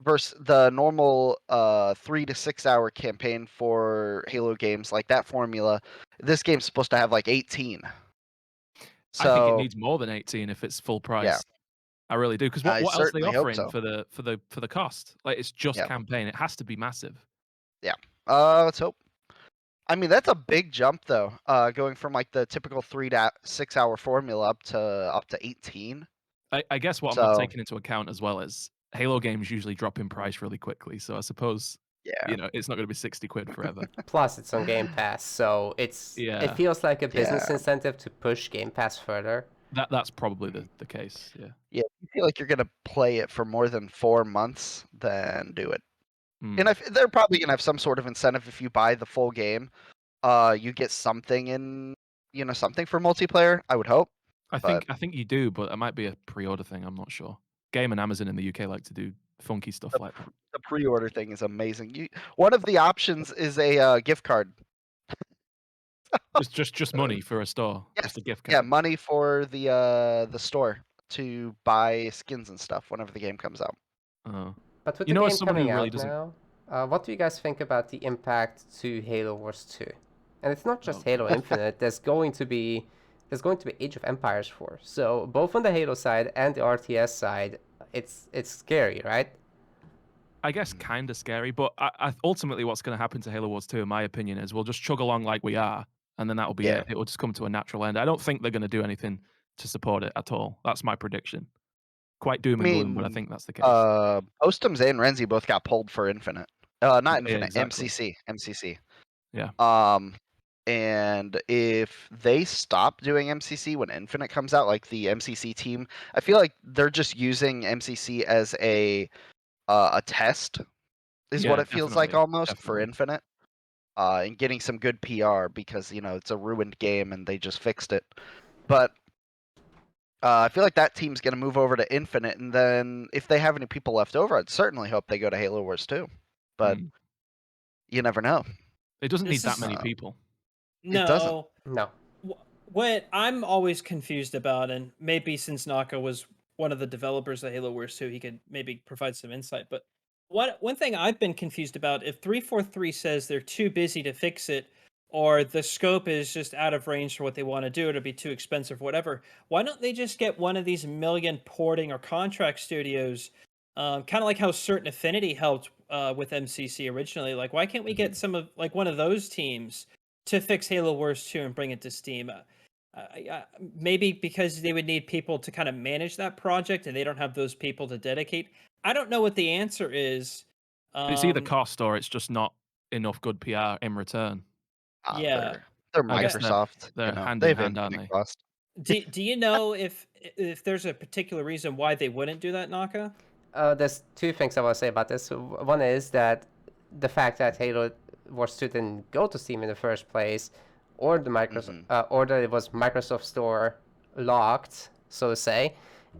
versus the normal 3 to 6 hour campaign for Halo games like that formula. This game's supposed to have like 18. I think it So needs more than 18 if it's full yeah, price. I really do. Because I what else are they certainly hope offering so. for the cost? Like it's just Yeah, campaign. It has to be massive. yeah. Let's hope. I mean, that's a big jump though. Going from like the typical 3 to 6 hour formula up to 18. I guess what I'm not So taking into account as well is Halo games usually drop in price really quickly. So I suppose yeah, it's not going to be 60 quid forever. Plus, it's on Game Pass, so it Yeah, feels like a business yeah, incentive to push Game Pass further. that's probably the case. Yeah. yeah. If you feel like you're gonna play it for more than 4 months, then do it. And Mm. they're probably gonna have some sort of incentive if you buy the full game. You get something something for multiplayer. I would hope, but I think you do, but it might be a pre-order thing. I'm not sure. Game and Amazon in the UK like to do funky stuff the, like that. the pre-order thing is amazing. One of the options is a gift card. Just money for a store, Yes, just a gift yeah, card. money for the store to buy skins and stuff whenever the game comes out. Oh. But with You the know, as game someone who coming really out doesn't. now, what do you guys think about the impact to Halo Wars 2? And it's not just Oh Halo god. Infinite. There's going to be Age of Empires 4. So both on the Halo side and the RTS side, it's scary, right? I guess kind of scary, but ultimately, what's going to happen to Halo Wars 2, in my opinion, is we'll just chug along like we are, and then that'll be Yeah, it. It will just come to a natural end. I don't think they're going to do anything to support it at all. That's my prediction. Quite doom I and gloom, but I mean, think that's the case. Postums and Renzi both got pulled for Infinite. Not Yeah, Infinite, exactly. MCC. Yeah. And if they stop doing MCC when Infinite comes out, like the MCC team, I feel like they're just using MCC as a test, is what Yeah, it feels like definitely. almost for Definitely. Infinite, and getting some good PR because it's a ruined game and they just fixed it. But I feel like that team's going to move over to Infinite, and then if they have any people left over, I'd certainly hope they go to Halo Wars 2. But Mm. you never know. It doesn't need This that is many people. It doesn't. no. No. What I'm always confused about, and maybe since Naka was one of the developers of Halo Wars 2, he could maybe provide some insight. But one thing I've been confused about, if 343 says they're too busy to fix it, or the scope is just out of range for what they want to do, it'll be too expensive, whatever. Why don't they just get one of these million porting or contract studios, kind of like how Certain Affinity helped with MCC originally? Like, why can't we get some of like one of those teams to fix Halo Wars 2 and bring it to Steam? Maybe because they would need people to kind of manage that project and they don't have those people to dedicate. I don't know what the answer is. It's either Um, cost or it's just not enough good PR in return. yeah. They're I guess Microsoft. they're hand They in have hand, aren't infinite they? cost. Do you know if there's a particular reason why they wouldn't do that, Naka? There's two things I want to say about this. One is that the fact that Halo Wars 2 didn't go to Steam in the first place, or or that it was Microsoft Store locked, so to say,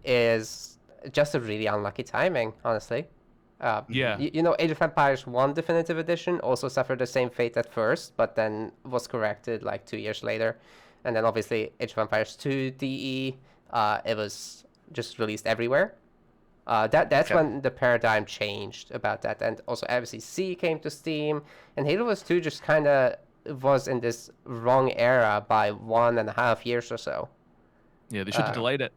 is just a really unlucky timing, honestly. Yeah. Age of Empires 1 Definitive Edition also suffered the same fate at first, but then was corrected like 2 years later. And then obviously Age of Empires 2 DE, it was just released everywhere. That's Okay. when the paradigm changed about that. And also MCC came to Steam, and Halo Wars 2 just kind of was in this wrong era by 1.5 years or so. Yeah, they should have delayed it.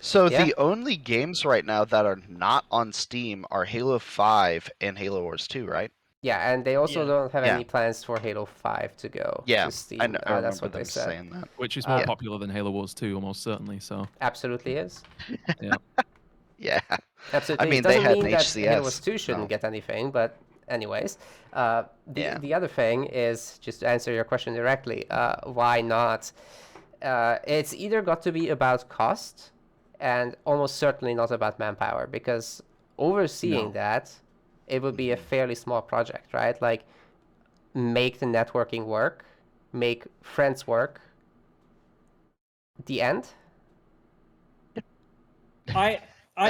So Yeah. the only games right now that are not on Steam are Halo 5 and Halo Wars 2, right? Yeah, and they also Yeah. don't have Yeah. any plans for Halo 5 to go Yeah, to Steam. I That's remember what they them said. saying that. Which is more Yeah. popular than Halo Wars 2, almost certainly. So Absolutely is. yeah. Yeah. Absolutely. I mean, It they doesn't had mean an that Halo Wars HCS. 2 shouldn't So, get anything, but anyways, yeah. the other thing is, just to answer your question directly, why not? It's either got to be about cost and almost certainly not about manpower, because overseeing No. that, it would be a fairly small project, right? Like, make the networking work, make friends work. The end. I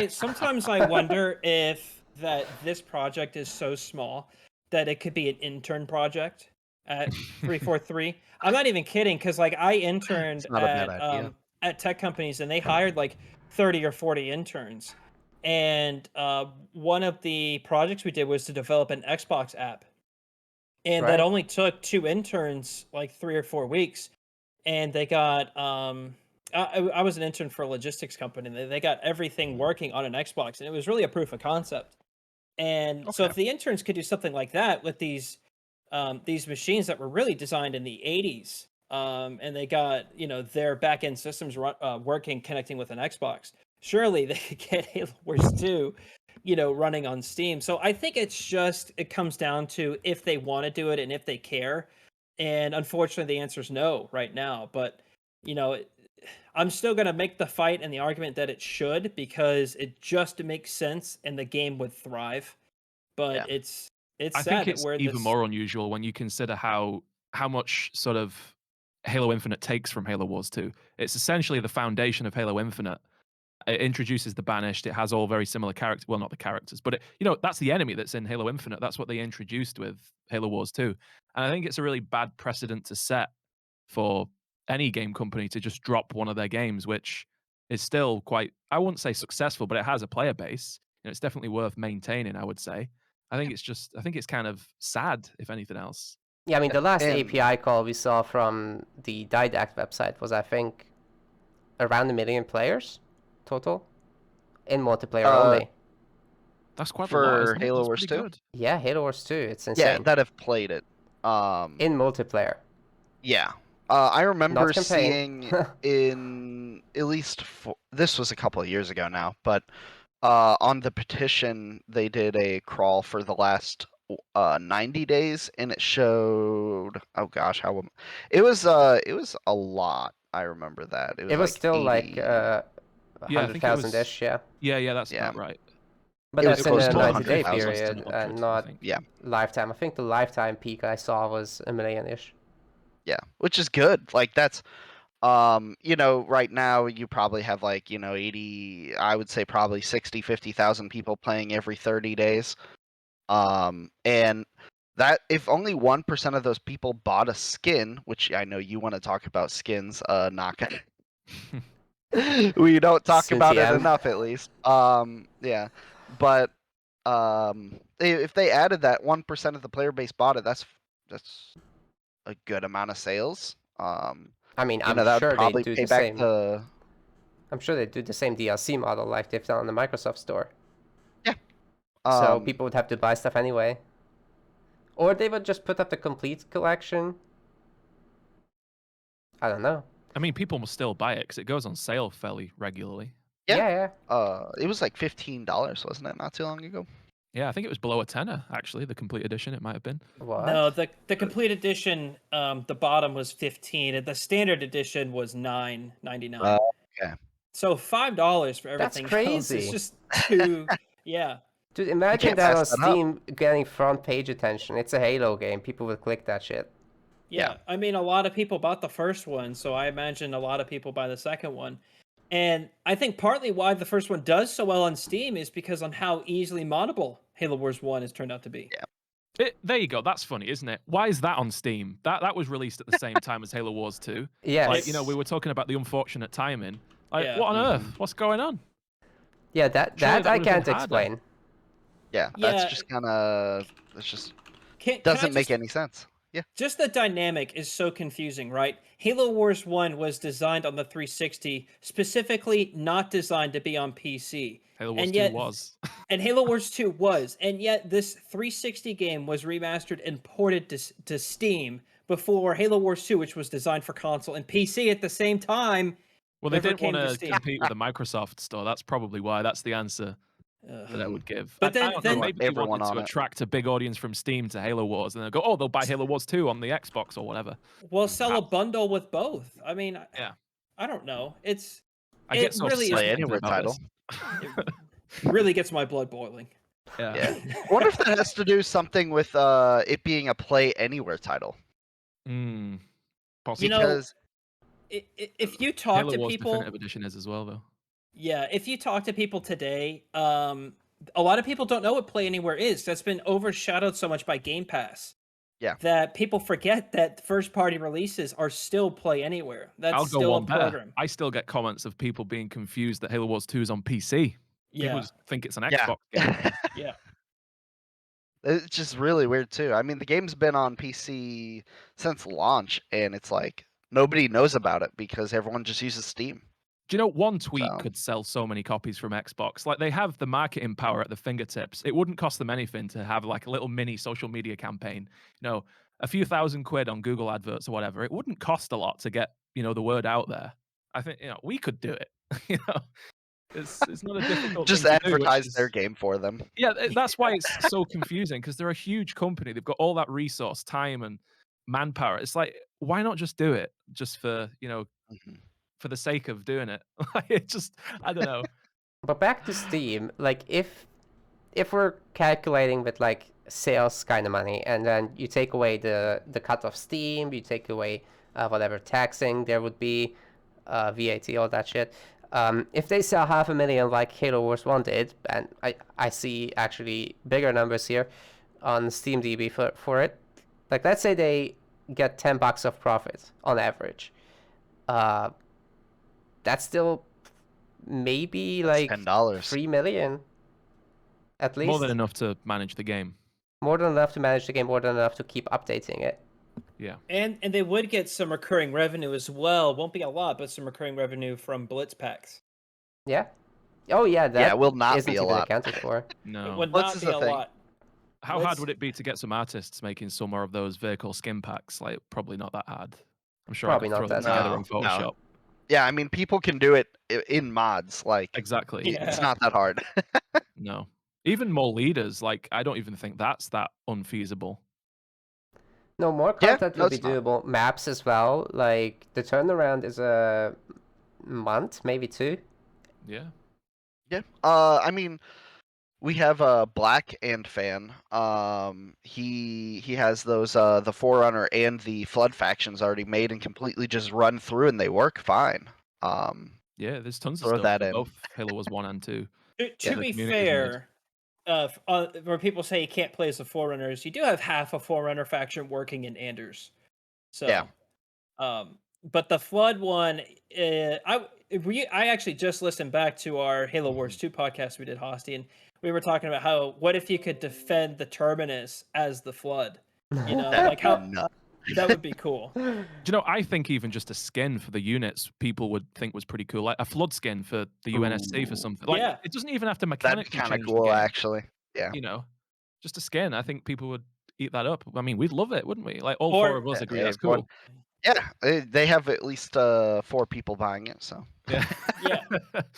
sometimes I wonder if that this project is so small that it could be an intern project at 343. I'm not even kidding, because like I interned It's not a bad idea. at tech companies, and they hired like 30 or 40 interns. And one of the projects we did was to develop an Xbox app, and that Right. only took 2 interns like 3 or 4 weeks, and they got I was an intern for a logistics company, and they got everything working on an Xbox, and it was really a proof of concept. And so Okay. if the interns could do something like that with these machines that were really designed in the 80s, and they got, you know, their back end systems working, connecting with an Xbox, surely they could get Halo Wars 2, you know, running on Steam. So I think it comes down to if they want to do it and if they care. And unfortunately, the answer is no right now. But you know, I'm still gonna make the fight and the argument that it should, because it just makes sense and the game would thrive. But Yeah. it's I sad think that it's we're in even this. more unusual when you consider how much sort of Halo Infinite takes from Halo Wars 2. It's essentially the foundation of Halo Infinite. It introduces the Banished. It has all very similar characters. Well, not the characters, but you know, that's the enemy that's in Halo Infinite. That's what they introduced with Halo Wars 2. And I think it's a really bad precedent to set for any game company to just drop one of their games, which is still quite, I wouldn't say successful, but it has a player base. You know, it's definitely worth maintaining, I would say. I think it's kind of sad, if anything else. Yeah, I mean, the last And API call we saw from the Didact website was, I think, around 1 million players total in multiplayer only. That's quite a lot, for isn't it? Halo That's Wars pretty 2? good. Yeah, Halo Wars 2, it's Yeah, insane. that have played it. In multiplayer. Yeah. I remember Not campaign. seeing in at least this was a couple of years ago now, but on the Petition they did a crawl for the last 90 days, and it showed, oh gosh, it was a lot. I remember that. It was It was like still 80. like Yeah, I think it was 100,000-ish, yeah. Yeah, that's Yeah. about right. But It was that's in close a to 90-day 100,000. period Still and 100, I not think. Yeah. lifetime. I think the lifetime peak I saw was 1 million-ish. Yeah, which is good. Like that's you know, right now you probably have like, you know, 80, I would say probably 60, 50,000 people playing every 30 days. And that if only 1% of those people bought a skin, which I know you want to talk about skins, Naka. We don't talk Soon about it TM. enough, at least. Yeah. But if they added that 1% of the player base bought it, that's a good amount of sales. I mean, You I'm know, that would sure they probably do pay the back same. to I'm sure they do the same DLC model like they've done on the Microsoft Store. Yeah. So people would have to buy stuff anyway. Or they would just put up the complete collection. I don't know. I mean, people will still buy it because it goes on sale fairly regularly. Yeah. Yeah. It was like $15, wasn't it, not too long ago? Yeah, I think it was below a tenner, actually, the complete edition, it might have been. What? No, the complete edition, the bottom was 15, and the standard edition was $9.99. Okay. So $5 for That's everything else crazy. is just too. Yeah. Dude, imagine can't that on pass that up. Steam getting front page attention. It's a Halo game. People would click that shit. Yeah, I mean, a lot of people bought the first one, so I imagine a lot of people buy the second one. And I think partly why the first one does so well on Steam is because on how easily moddable Halo Wars 1 has turned out to be. Yeah. There you go. That's funny, isn't it? Why is that on Steam? That was released at the same time as Halo Wars 2. Yes. Like, you know, we were talking about the unfortunate timing. Like, Yeah. what on earth? What's going on? Yeah, that Surely that I would've been can't harder. explain. Yeah, Yeah. that's just kind of, it's just Can I doesn't make just- any sense. Just the dynamic is so confusing, right? Halo Wars 1 was designed on the 360, specifically not designed to be on PC. Halo Wars And 2 yet, was. and Halo Wars 2 was, and yet this 360 game was remastered and ported to Steam before Halo Wars 2, which was designed for console and PC at the same time. Well, they never didn't came want to to Steam. compete with the Microsoft store. That's probably why. That's the answer that I would give. But I don't know. then- Maybe they Everyone wanted to on it. attract a big audience from Steam to Halo Wars, and they'll go, "Oh, they'll buy Halo Wars 2 on the Xbox or whatever." Well, sell a bundle with both. I mean, Yeah. I don't know. I get It so really is- upset Play thinking Anywhere about title. this. It really gets my blood boiling. Yeah. Yeah. I wonder if that has to do something with it being a Play Anywhere title. Mm, possibly. You know, Because if you talk Halo to Wars people, Definitive Edition is as well, though. yeah, if you talk to people today, a lot of people don't know what Play Anywhere is. That's been overshadowed so much by Game Pass. Yeah. That people forget that first-party releases are still Play Anywhere. That's I'll go still one a better. program. I still get comments of people being confused that Halo Wars 2 is on PC. People Yeah, just think it's an Yeah. Xbox game. yeah. it's just really weird too. I mean, the game's been on PC since launch, and it's like nobody knows about it because everyone just uses Steam. Do you know one tweet So- could sell so many copies from Xbox? Like they have the marketing power at the fingertips. It wouldn't cost them anything to have like a little mini social media campaign. You know, a few £1,000 on Google adverts or whatever. It wouldn't cost a lot to get, the word out there. I think, we could do it. It's not a difficult Just thing to do, which advertise is- their game for them. Yeah, that's why it's so confusing because they're a huge company. They've got all that resource, time, and manpower. It's like, why not just do it just for, Mhm. for the sake of doing it? It just, I don't know. But back to Steam, like if we're calculating with like sales kind of money, and then you take away the cut of Steam, you take away whatever taxing there would be, VAT, all that shit. If they sell 500,000 like Halo Wars 1 did, and I see actually bigger numbers here on SteamDB for it, like let's say they get $10 of profit on average, that's still maybe like $10. 3 million at least. More than enough to manage the game. More than enough to manage the game, more than enough to keep updating it. Yeah. And they would get some recurring revenue as well. Won't be a lot, but some recurring revenue from Blitz packs. Yeah. Oh yeah, that Yeah, will not isn't be a even lot. accounted for. It No. would Blitz not is be the a thing. lot. How Blitz- hard would it be to get some artists making some more of those vehicle skin packs? Like, probably not that hard. I'm sure Probably I could not throw that that together hard. on No. Photoshop. Yeah, I mean, people can do it in mods. Like, Exactly. Yeah. it's not that hard. No. Even more leaders, like, I don't even think that's that unfeasible. No, more Yeah, content no, would be it's not. doable. Maps as well. Like the turnaround is a month, maybe 2. Yeah. Yeah. I mean, we have a Black and fan. He has those the Forerunner and the Flood factions already made and completely just run through, and they work fine. Yeah, there's tons of Throw stuff that for in. both Halo Wars 1 and 2. To the be community's made. fair, where people say you can't play as the Forerunners, you do have half a Forerunner faction working in Anders. So, Yeah. But the Flood one, I actually just listened back to our Halo Wars 2 podcast we did, Hosty, and we were talking about how what if you could defend the Terminus as the Flood? You know, That'd like how be nuts. that would be cool. Do you know, I think even just a skin for the units people would think was pretty cool. Like a flood skin for the UNSC for Ooh. something. Like, Yeah. it doesn't even have to That'd mechanically be kind of change the cool, game, actually. Yeah. Just a skin. I think people would eat that up. I mean, we'd love it, wouldn't we? Like all Or- 4 of us agree Yeah, that's everyone- cool. Yeah, they have at least 4 people buying it. So Yeah. Yeah.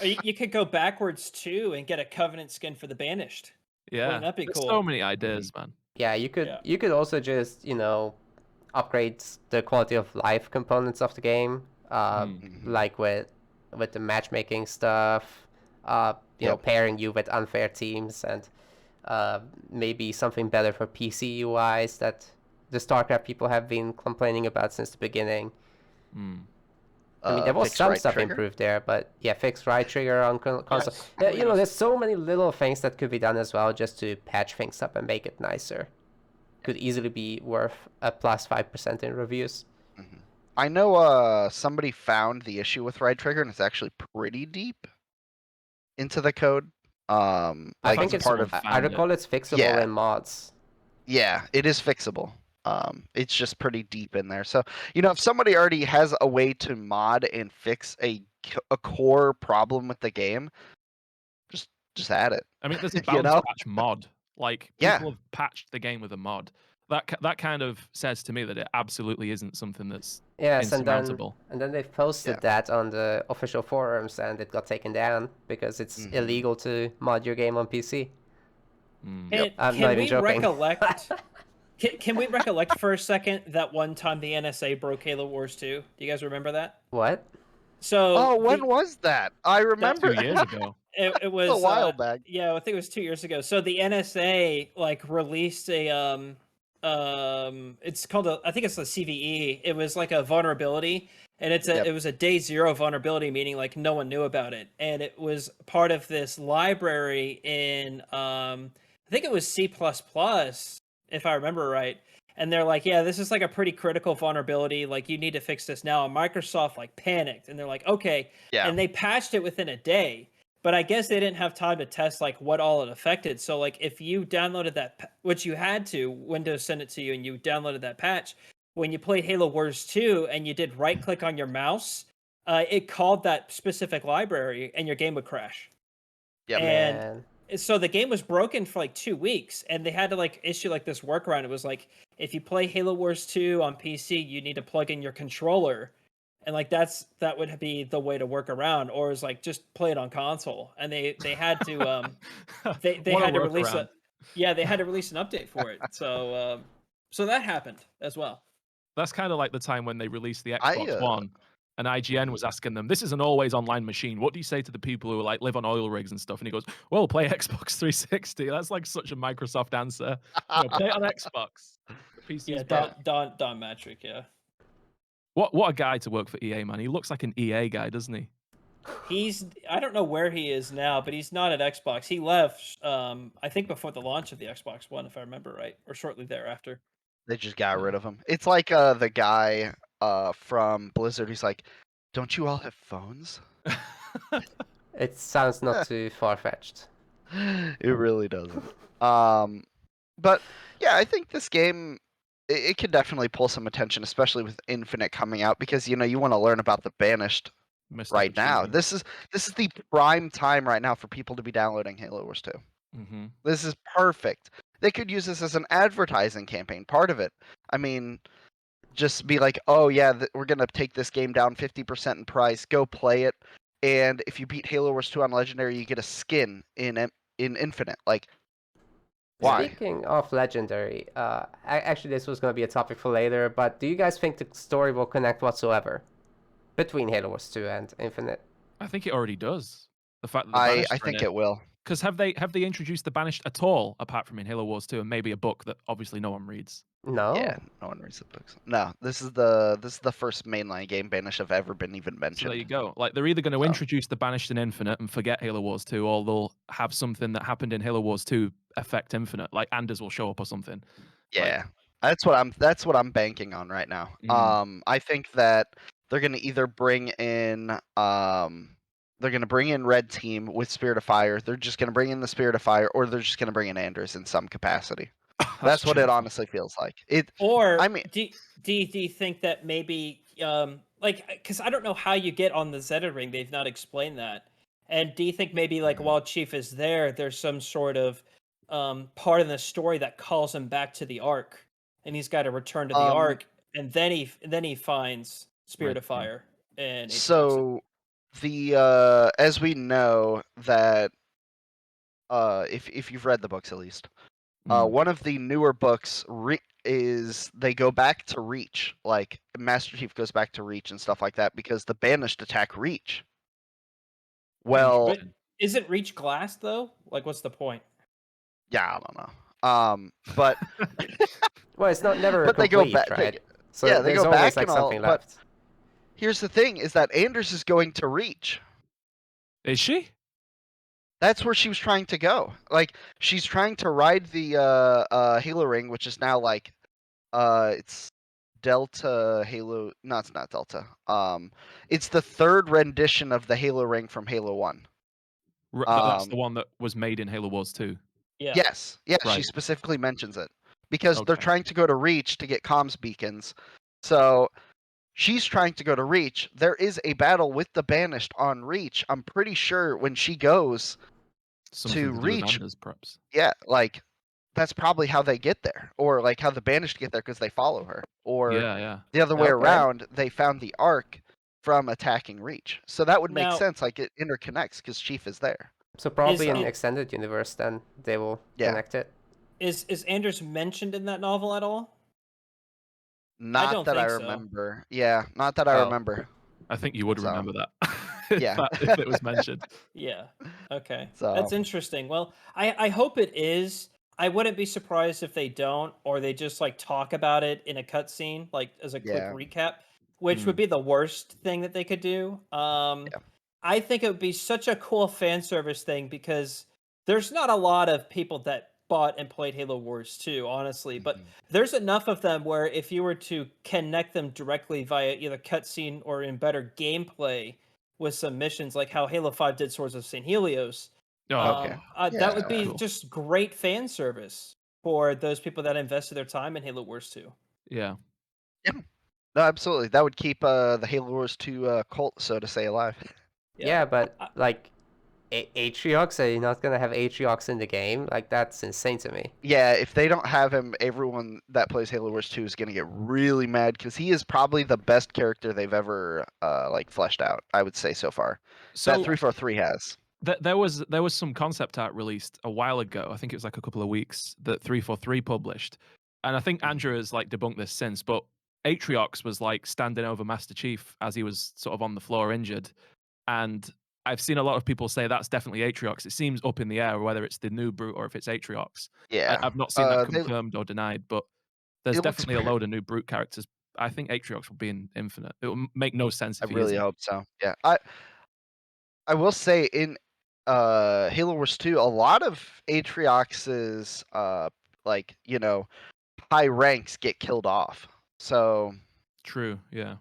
Or you could go backwards too and get a Covenant skin for the Banished. Yeah. Wouldn't that be There's cool? so many ideas, man. Yeah, you could Yeah. you could also just, upgrade the quality of life components of the game, like with the matchmaking stuff, Yep. pairing you with unfair teams, and maybe something better for PC UIs that the StarCraft people have been complaining about since the beginning. Mm. I mean, there was fixed some right stuff trigger. improved there, but yeah, fixed right trigger on console. Yes. Yeah, there's so many little things that could be done as well just to patch things up and make it nicer. Could easily be worth a plus 5% in reviews. I know somebody found the issue with right trigger, and it's actually pretty deep into the code. I Like think it's part of I found it. recall it's fixable Yeah. in mods. Yeah, it is fixable. It's just pretty deep in there. So, if somebody already has a way to mod and fix a core problem with the game, just add it. I mean, there's a You bounce know? patch mod. Like Yeah. people have patched the game with a mod. That kind of says to me that it absolutely isn't something that's Yes, insurmountable. and then they posted that on the official forums, and it got taken down because it's illegal to mod your game on PC. Can, I'm not even we joking. recollect? Can we recollect for a second that one time the NSA broke Halo Wars 2? Do you guys remember that? What? So when was that? I remember 2 years ago. it was a while back. Yeah, I think it was 2 years ago. So the NSA released a it's called I think it's a CVE. It was like a vulnerability, and it was a day 0 vulnerability, meaning like no one knew about it, and it was part of this library in I think it was C++, if I remember right. And they're like, yeah, this is like a pretty critical vulnerability. Like, you need to fix this now. And Microsoft panicked, and they're like, okay. Yeah. And they patched it within a day. But I guess they didn't have time to test what all it affected. So if you downloaded that, which you had to, Windows sent it to you, and you downloaded that patch, when you played Halo Wars 2 and you did right click on your mouse, it called that specific library, and your game would crash. Yeah, and so the game was broken for 2 weeks, and they had to issue this workaround. It was if you play Halo Wars 2 on PC, you need to plug in your controller, and that would be the way to work around, or is just play it on console. And they had to they had to release they had to release an update for it. So that happened as well. That's kind of like the time when they released the Xbox One. And IGN was asking them, this is an always online machine. What do you say to the people who live on oil rigs and stuff? And he goes, well, play Xbox 360. That's such a Microsoft answer. Play it on Xbox. The PC's Don Matrick, yeah. What a guy to work for EA, man. He looks like an EA guy, doesn't he? I don't know where he is now, but he's not at Xbox. He left, I think before the launch of the Xbox One, if I remember right, or shortly thereafter. They just got rid of him. It's like the guy from Blizzard who's like, don't you all have phones? It sounds not too far-fetched. It really doesn't. But yeah, I think this game, it could definitely pull some attention, especially with Infinite coming out, because you want to learn about the Banished right now. This is the prime time right now for people to be downloading Halo Wars 2. Mm-hmm. This is perfect. They could use this as an advertising campaign, part of it. I mean, just be like, oh yeah, we're going to take this game down 50% in price, go play it, and if you beat Halo Wars 2 on Legendary, you get a skin in Infinite. Why? Speaking of Legendary, actually this was going to be a topic for later, but do you guys think the story will connect whatsoever between Halo Wars 2 and Infinite? I think it already does. The fact that I think it will. Because have they introduced the Banished at all, apart from in Halo Wars 2 and maybe a book that obviously no one reads? No. Yeah, no one reads the books. No, this is the first mainline game Banished have ever been even mentioned. So there you go. They're either going to introduce the Banished in Infinite and forget Halo Wars 2, or they'll have something that happened in Halo Wars 2 affect Infinite, like Anders will show up or something. Yeah, that's what I'm banking on right now. I think that they're going to either bring in Red Team with Spirit of Fire. They're just going to bring in the Spirit of Fire, or they're just going to bring in Anders in some capacity. That's what it honestly feels like. Do you think that maybe because I don't know how you get on the Zeta ring, they've not explained that. And do you think maybe while Chief is there, there's some sort of part in the story that calls him back to the Ark, and he's got to return to the Ark, and then he finds Spirit of Fire. And so as we know that if you've read the books at least, one of the newer books is they go back to Reach, like Master Chief goes back to Reach and stuff like that, because the Banished attack Reach. Well, but isn't Reach glass though? What's the point? Yeah, I don't know. But well, it's not never but complete, they go back, right? So yeah, they go back and all. Something left. But here's the thing: is that Anders is going to Reach. Is she? That's where she was trying to go. She's trying to ride the Halo ring, which is now it's Delta Halo. No, it's not Delta. It's the third rendition of the Halo ring from Halo 1. That's the one that was made in Halo Wars 2. Yeah. Yes. Yeah, right. She specifically mentions it. because they're Okay. trying to go to Reach to get comms beacons. So she's trying to go to Reach. There is a battle with the Banished on Reach. I'm pretty sure when she goes Something to to do with Reach, Anders, perhaps. yeah, like that's probably how they get there, or like how the Banished get there because they follow her, or Yeah. the other way Okay. around, they found the Ark from attacking Reach. So that would make Now- sense. Like it interconnects because Chief is there. So probably in it- extended universe, then they will Yeah. connect it. Is Anders mentioned in that novel at all? Not don't that I think so. remember. Yeah, not that I Oh. remember. I think you would So, remember that. if yeah. if it was mentioned. Yeah. Okay. So- That's interesting. Well, I hope it is. I wouldn't be surprised if they don't, or they just like talk about it in a cutscene, like as a quick Yeah. recap, which would be the worst thing that they could do. Yeah. I think it would be such a cool fan service thing because there's not a lot of people that bought and played Halo Wars 2, honestly, but there's enough of them where if you were to connect them directly via either cutscene or in better gameplay with some missions like how Halo 5 did Swords of St. Helios, Oh, Okay. that would Yeah. be Cool. just great fan service for those people that invested their time in Halo Wars 2. yeah. No, absolutely. That would keep the Halo Wars 2 cult, so to say, alive. Yeah, but like Atriox, are you not gonna have Atriox in the game? Like that's insane to me. Yeah, if they don't have him, everyone that plays Halo Wars 2 is going to get really mad because he is probably the best character they've ever like fleshed out, I would say so far. So that 343 has. there was some concept art released a while ago. I think it was like a couple of weeks that 343 published, and I think Andrew has like debunked this since. But Atriox was like standing over Master Chief as he was sort of on the floor injured, and I've seen a lot of people say that's definitely Atriox. It seems up in the air whether it's the new brute or if it's Atriox. Yeah. I've not seen that they- confirmed or denied, but there's It looks definitely a load of new brute characters. I think Atriox will be in Infinite. It will make no sense I if he really isn't. hope so. Yeah. I will say in Halo Wars 2, a lot of Atriox's like, high ranks get killed off. So True, yeah.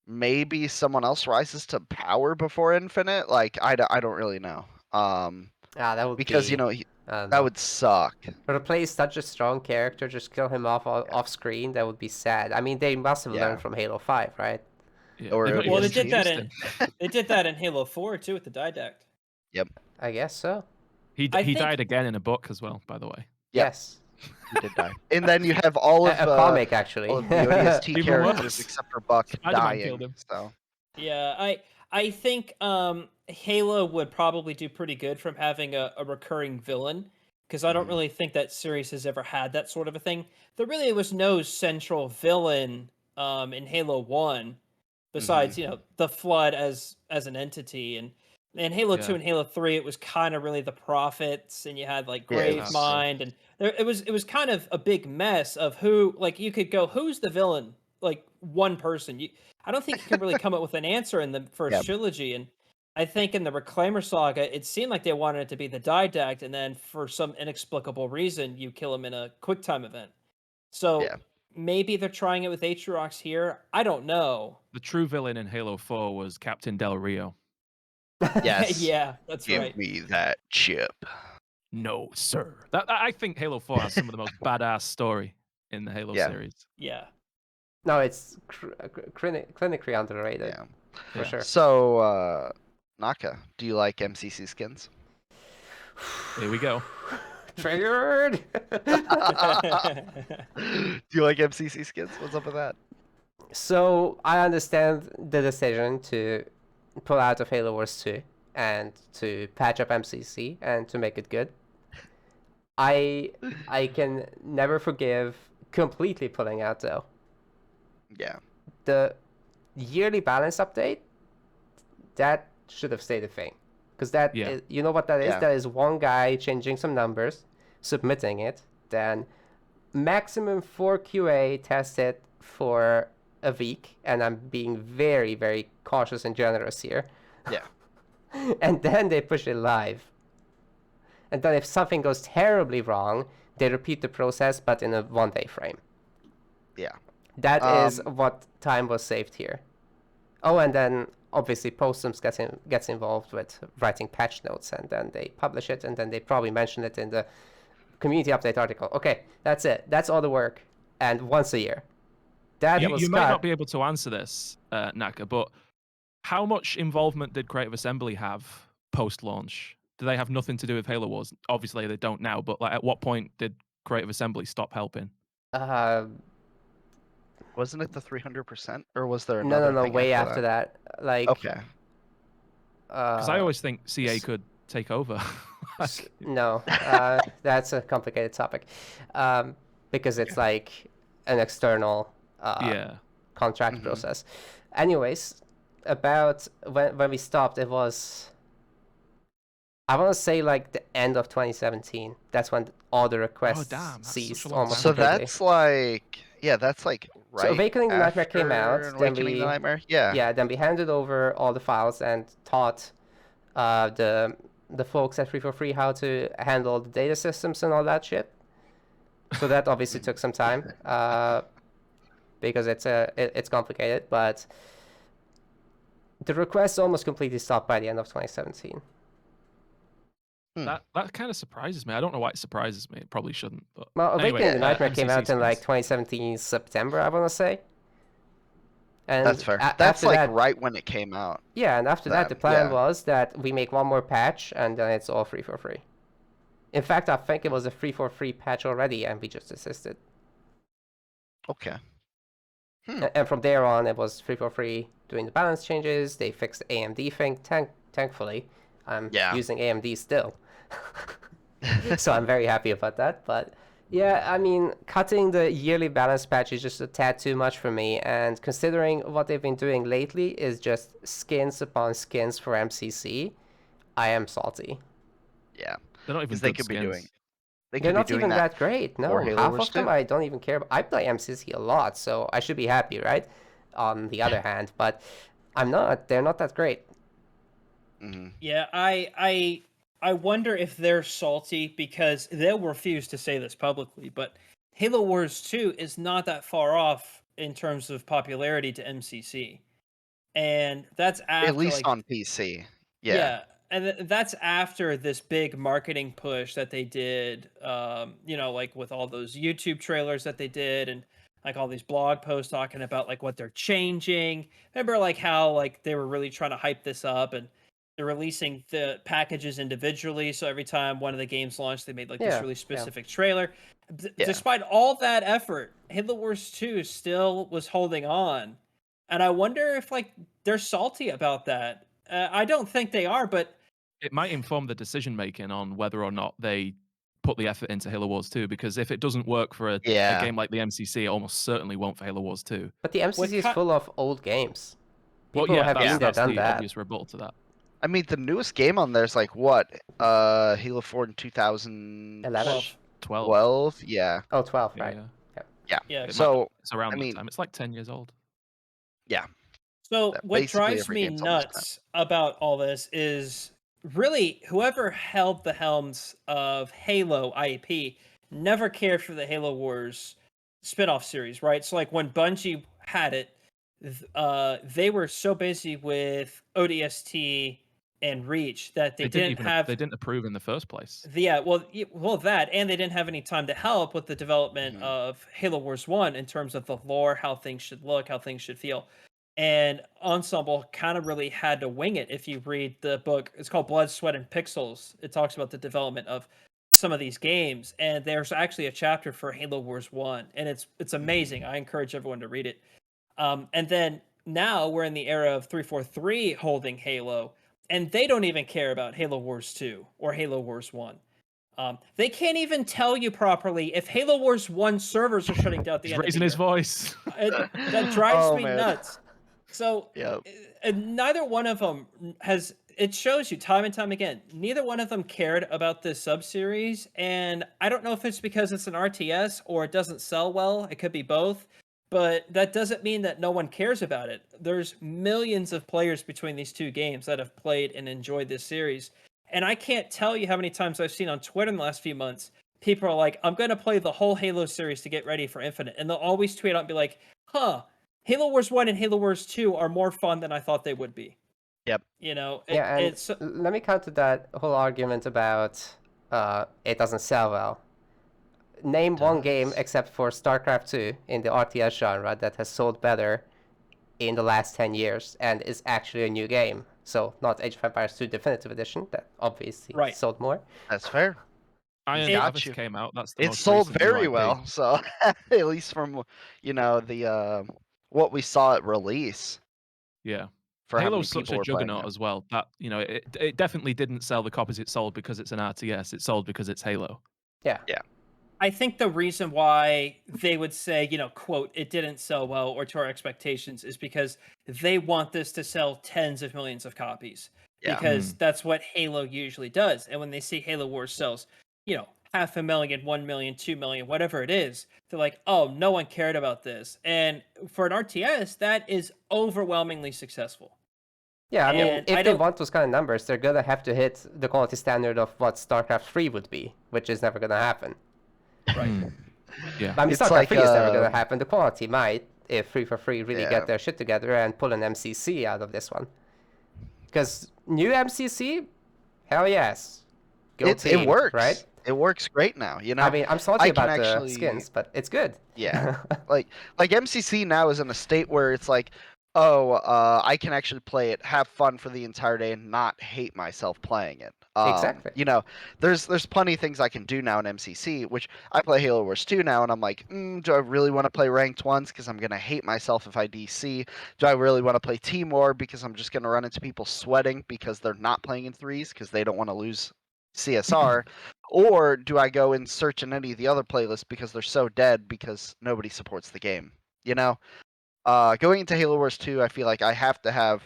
maybe someone else rises to power before Infinite. Like I don't really know. That would Because be, I don't know. that would suck. replace such a strong character, just kill him off screen. That would be sad. I mean, they must have Yeah. learned from Halo 5, right? Yeah. Or They've it not Well, they even did that introduced him. they did that in Halo 4 too with the Didact. I guess so. He I he think- died again in a book as well, by the way. Yep. Yes. He did die. And then you have all of A comic actually. all of the ODST Even characters worse. except for Buck Spider-Man killed dying. him. So Yeah, I think Halo would probably do pretty good from having a recurring villain because I don't really think that series has ever had that sort of a thing. There really was no central villain in Halo 1 besides, the Flood as an entity, and in Halo 2 Yeah. and Halo 3 it was kind of really the Prophets, and you had like Yeah, it was- Gravemind, and it was kind of a big mess of who, like, you could go, who's the villain? Like one person. I don't think you can really come up with an answer in the first Yeah. trilogy, and I think in the Reclaimer saga, it seemed like they wanted it to be the Didact, and then for some inexplicable reason, you kill him in a QuickTime event. So Yeah. maybe they're trying it with Atriox here. I don't know. The true villain in Halo 4 was Captain Del Rio. yes. Yeah, that's Give right. me that chip. No, sir. I think Halo 4 has some of the most badass story in the Halo Yeah. series. Yeah. No, it's clinically underrated Yeah. for Yeah. sure. So Naka, do you like MCC skins? Here we go. Triggered. Do you like MCC skins? What's up with that? So I understand the decision to pull out of Halo Wars 2 and to patch up MCC and to make it good. I can never forgive completely pulling out though. Yeah. The yearly balance update, that should have stayed a thing. Because that Yeah. is, you know what that is? Yeah. That is one guy changing some numbers, submitting it, then maximum 4 QA tested for a week, and I'm being very, very cautious and generous here. Yeah. And then they push it live. And then if something goes terribly wrong, they repeat the process, but in a 1-day frame. Yeah. That is what time was saved here. Oh, and then obviously Postums gets involved with writing patch notes, and then they publish it, and then they probably mention it in the community update article. Okay, that's it. That's all the work, and once a year. That was You might cut. not be able to answer this, Naka, but how much involvement did Creative Assembly have post-launch? Do they have nothing to do with Halo Wars? Obviously, they don't now, but like, at what point did Creative Assembly stop helping? Wasn't it the 300%, or was there No, another no, thing way after after that. Like, Okay. Because I always think CA could take over. no, that's a complicated topic, because it's like an external Yeah. contract process. Anyways, about when we stopped, it was, I want to say like the end of 2017. That's when all the requests damn, that's such a ceased long almost time So ago. completely. that's like, yeah, that's like right. So Awakening the Nightmare came out, after then Awakening we the Nightmare. Yeah. then we handed over all the files and taught the folks at 343 how to handle the data systems and all that shit. So that obviously took some time, because it's complicated, but the request almost completely stopped by the end of 2017. That kind of surprises me. I don't know why it surprises me. It probably shouldn't. But Well, Awakening anyway, the Nightmare came out in like MCC 2017 September, I want to say. And That's fair. That's after like that, right when it came out. yeah, and after that, the plan yeah. was that we make one more patch and then it's all free for free. In fact, I think it was a free for free patch already, and we just desisted. Okay. And from there on, it was free for free doing the balance changes. They fixed the AMD thing. Thankfully, I'm using AMD still. So I'm very happy about that. But yeah, I mean, cutting the yearly balance patch is just a tad too much for me. And considering what they've been doing lately is just skins upon skins for MCC, I am salty. Yeah. They're not even They good could be skins. doing. They They're could be not doing even that. that great. No, for Halo half Wars of them 2. I don't even care about. I play MCC a lot, so I should be happy, right? On the other hand, but I'm not. They're not that great. Yeah, I wonder if they're salty because they'll refuse to say this publicly, but Halo Wars 2 is not that far off in terms of popularity to MCC. And that's after At least like, on PC. Yeah. and that's after this big marketing push that they did, like with all those YouTube trailers that they did and like all these blog posts talking about like what they're changing. Remember like how like they were really trying to hype this up, and they're releasing the packages individually. So every time one of the games launched, they made like this really specific trailer. Despite all that effort, Halo Wars 2 still was holding on. And I wonder if like they're salty about that. I don't think they are, but it might inform the decision making on whether or not they put the effort into Halo Wars 2. Because if it doesn't work for a game like the MCC, it almost certainly won't for Halo Wars 2. But the MCC is full of old games. People have been there, that's done the that. obvious rebuttal to that. I mean, the newest game on there's like what? Halo 4 in 2011. 12. Yeah. Oh, 12, right? Yeah. It's around that time. It's like 10 years old. Yeah. So what drives me nuts about all this is really whoever held the helms of Halo IP never cared for the Halo Wars spin-off series, right? So like when Bungie had it, they were so busy with ODST and Reach that they didn't approve in the first place. Well, that, and they didn't have any time to help with the development of Halo Wars 1 in terms of the lore, how things should look, how things should feel. And Ensemble kind of really had to wing it. If you read the book, it's called Blood, Sweat, and Pixels. It talks about the development of some of these games, and there's actually a chapter for Halo Wars 1, and it's amazing. I encourage everyone to read it. And then now we're in the era of 343 holding Halo, and they don't even care about Halo Wars 2 or Halo Wars 1. They can't even tell you properly if Halo Wars 1 servers are shutting down at the end of the year. Raising his voice. That drives me nuts. So neither one of them has, it shows you time and time again, neither one of them cared about this sub-series. And I don't know if it's because it's an RTS or it doesn't sell well. It could be both. But that doesn't mean that no one cares about it. There's millions of players between these two games that have played and enjoyed this series. And I can't tell you how many times I've seen on Twitter in the last few months, people are like, I'm going to play the whole Halo series to get ready for Infinite. And they'll always tweet out and be like, Halo Wars 1 and Halo Wars 2 are more fun than I thought they would be. Yep. Let me counter that whole argument about it doesn't sell well. name one game does. except for StarCraft 2 in the RTS genre that has sold better in the last 10 years and is actually a new game. So not Age of Empires 2 Definitive Edition, that obviously Right. sold more. That's fair. Iron It- Harvest you. came out. That's the It most sold recent new very IP. well, so at least from the what we saw at release. Yeah. For how many Halo's such people a were playing juggernaut it. as well that it definitely didn't sell the copies it sold because it's an RTS. It sold because it's Halo. Yeah. I think the reason why they would say, quote, it didn't sell well or to our expectations is because they want this to sell tens of millions of copies. Yeah. Because that's what Halo usually does. And when they see Halo Wars sells, 500,000, 1 million, 2 million, whatever it is, they're like, oh, no one cared about this. And for an RTS, that is overwhelmingly successful. Yeah, I mean, And if I they don't- want those kind of numbers, they're gonna have to hit the quality standard of what StarCraft 3 would be, which is never gonna happen. Right. Yeah. I mean, It's StarCraft like, 3 is never gonna happen. The quality might, if 3 for Free really Yeah. get their shit together and pull an MCC out of this one. Because new MCC, hell yes. Go It team, works. right? It works great now. I mean, I'm salty I can about the actually- skins, but it's good. Yeah. like MCC now is in a state where it's like, oh, I can actually play it, have fun for the entire day, and not hate myself playing it. Exactly. There's plenty of things I can do now in MCC, which I play Halo Wars 2 now, and I'm like, do I really want to play ranked ones because I'm gonna hate myself if I DC? Do I really want to play Team War because I'm just gonna run into people sweating because they're not playing in threes because they don't want to lose CSR? Or do I go and search in any of the other playlists because they're so dead because nobody supports the game? Going into Halo Wars 2, I feel like I have to have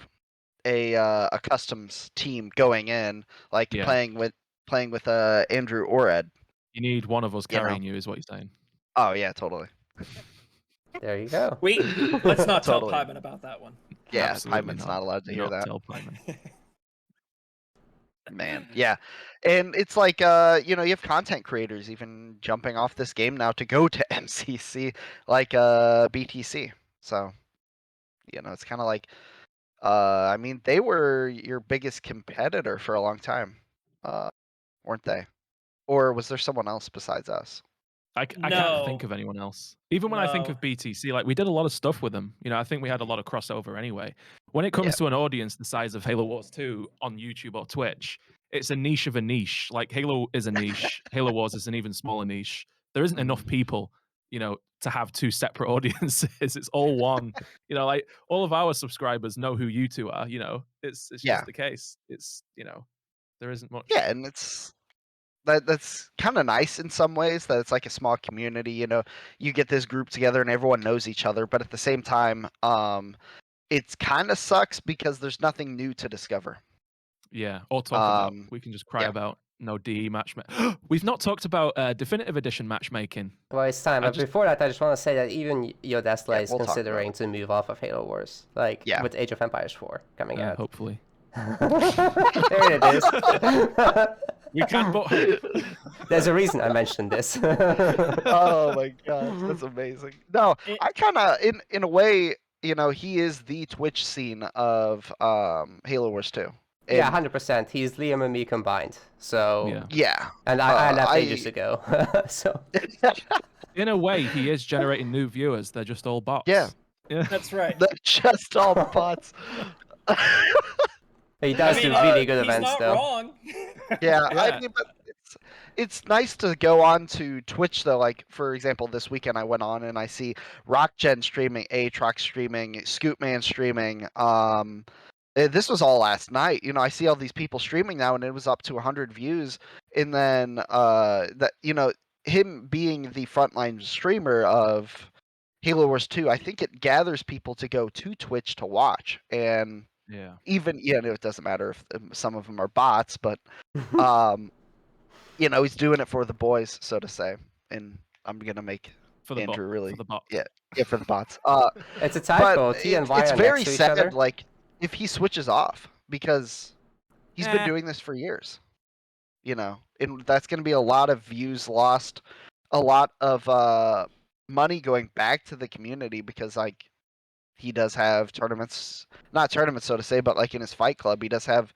a customs team going in, like Yeah. playing with Andrew or Ed. You need one of us You know. carrying you, is what you're saying. Oh yeah, totally. There you go. Let's not tell Totally. Pyman about that one. Yeah, Absolutely Hyman's not allowed to hear Not that. tell Pyman. Man, yeah, and it's like you have content creators even jumping off this game now to go to MCC, like BTC. So, it's kind of like, I mean, they were your biggest competitor for a long time, weren't they? Or was there someone else besides us? I can't think No. of anyone else. Even when I think No. of BTC, like we did a lot of stuff with them. I think we had a lot of crossover anyway. When it comes to an audience the size of Halo Wars 2 on YouTube or Twitch, it's a niche of a niche. Like Halo is a niche. Halo Wars is an even smaller niche. There isn't enough people, to have two separate audiences. It's all one. Like all of our subscribers know who you two are. It's Yeah. just the case. It's there isn't much. Yeah, and that's kind of nice in some ways that it's like a small community. You get this group together and everyone knows each other, but at the same time, it's kind of sucks because there's nothing new to discover. Yeah, or talk about. We can just cry yeah. about no DE matchmaking. We've not talked about Definitive Edition matchmaking. Well, it's time. But before that, I just want to say that even Yodesla is we'll talk about considering to move off of Halo Wars, with Age of Empires 4 coming out. Hopefully. There it is. We can, but hope. There's a reason I mentioned this. Oh my gosh, that's amazing. No, I kind of, in a way, he is the Twitch scene of Halo Wars 2. Yeah, 100%. He's Liam and me combined. So Yeah. and I left ages ago. So In a way, he is generating new viewers. They're just all bots. Yeah. That's right. They're just all bots. he does do really good he's events not though. wrong. Yeah, Yeah. I mean, but it's nice to go on to Twitch though. Like for example, this weekend I went on and I see RockGen streaming, Aatrox streaming, Scootman streaming. This was all last night. I see all these people streaming now, and it was up to 100 views. And then him being the frontline streamer of Halo Wars 2, I think it gathers people to go to Twitch to watch. And even it doesn't matter if some of them are bots, but he's doing it for the boys, so to say. And I'm gonna make For the Andrew bot, really for the bot. yeah for the bots. It's a typo. But T and Y it's are very next to each sad, other. like if he switches off because he's been doing this for years. And that's going to be a lot of views lost, a lot of money going back to the community because like he does have tournaments, not tournaments so to say, but like in his fight club, he does have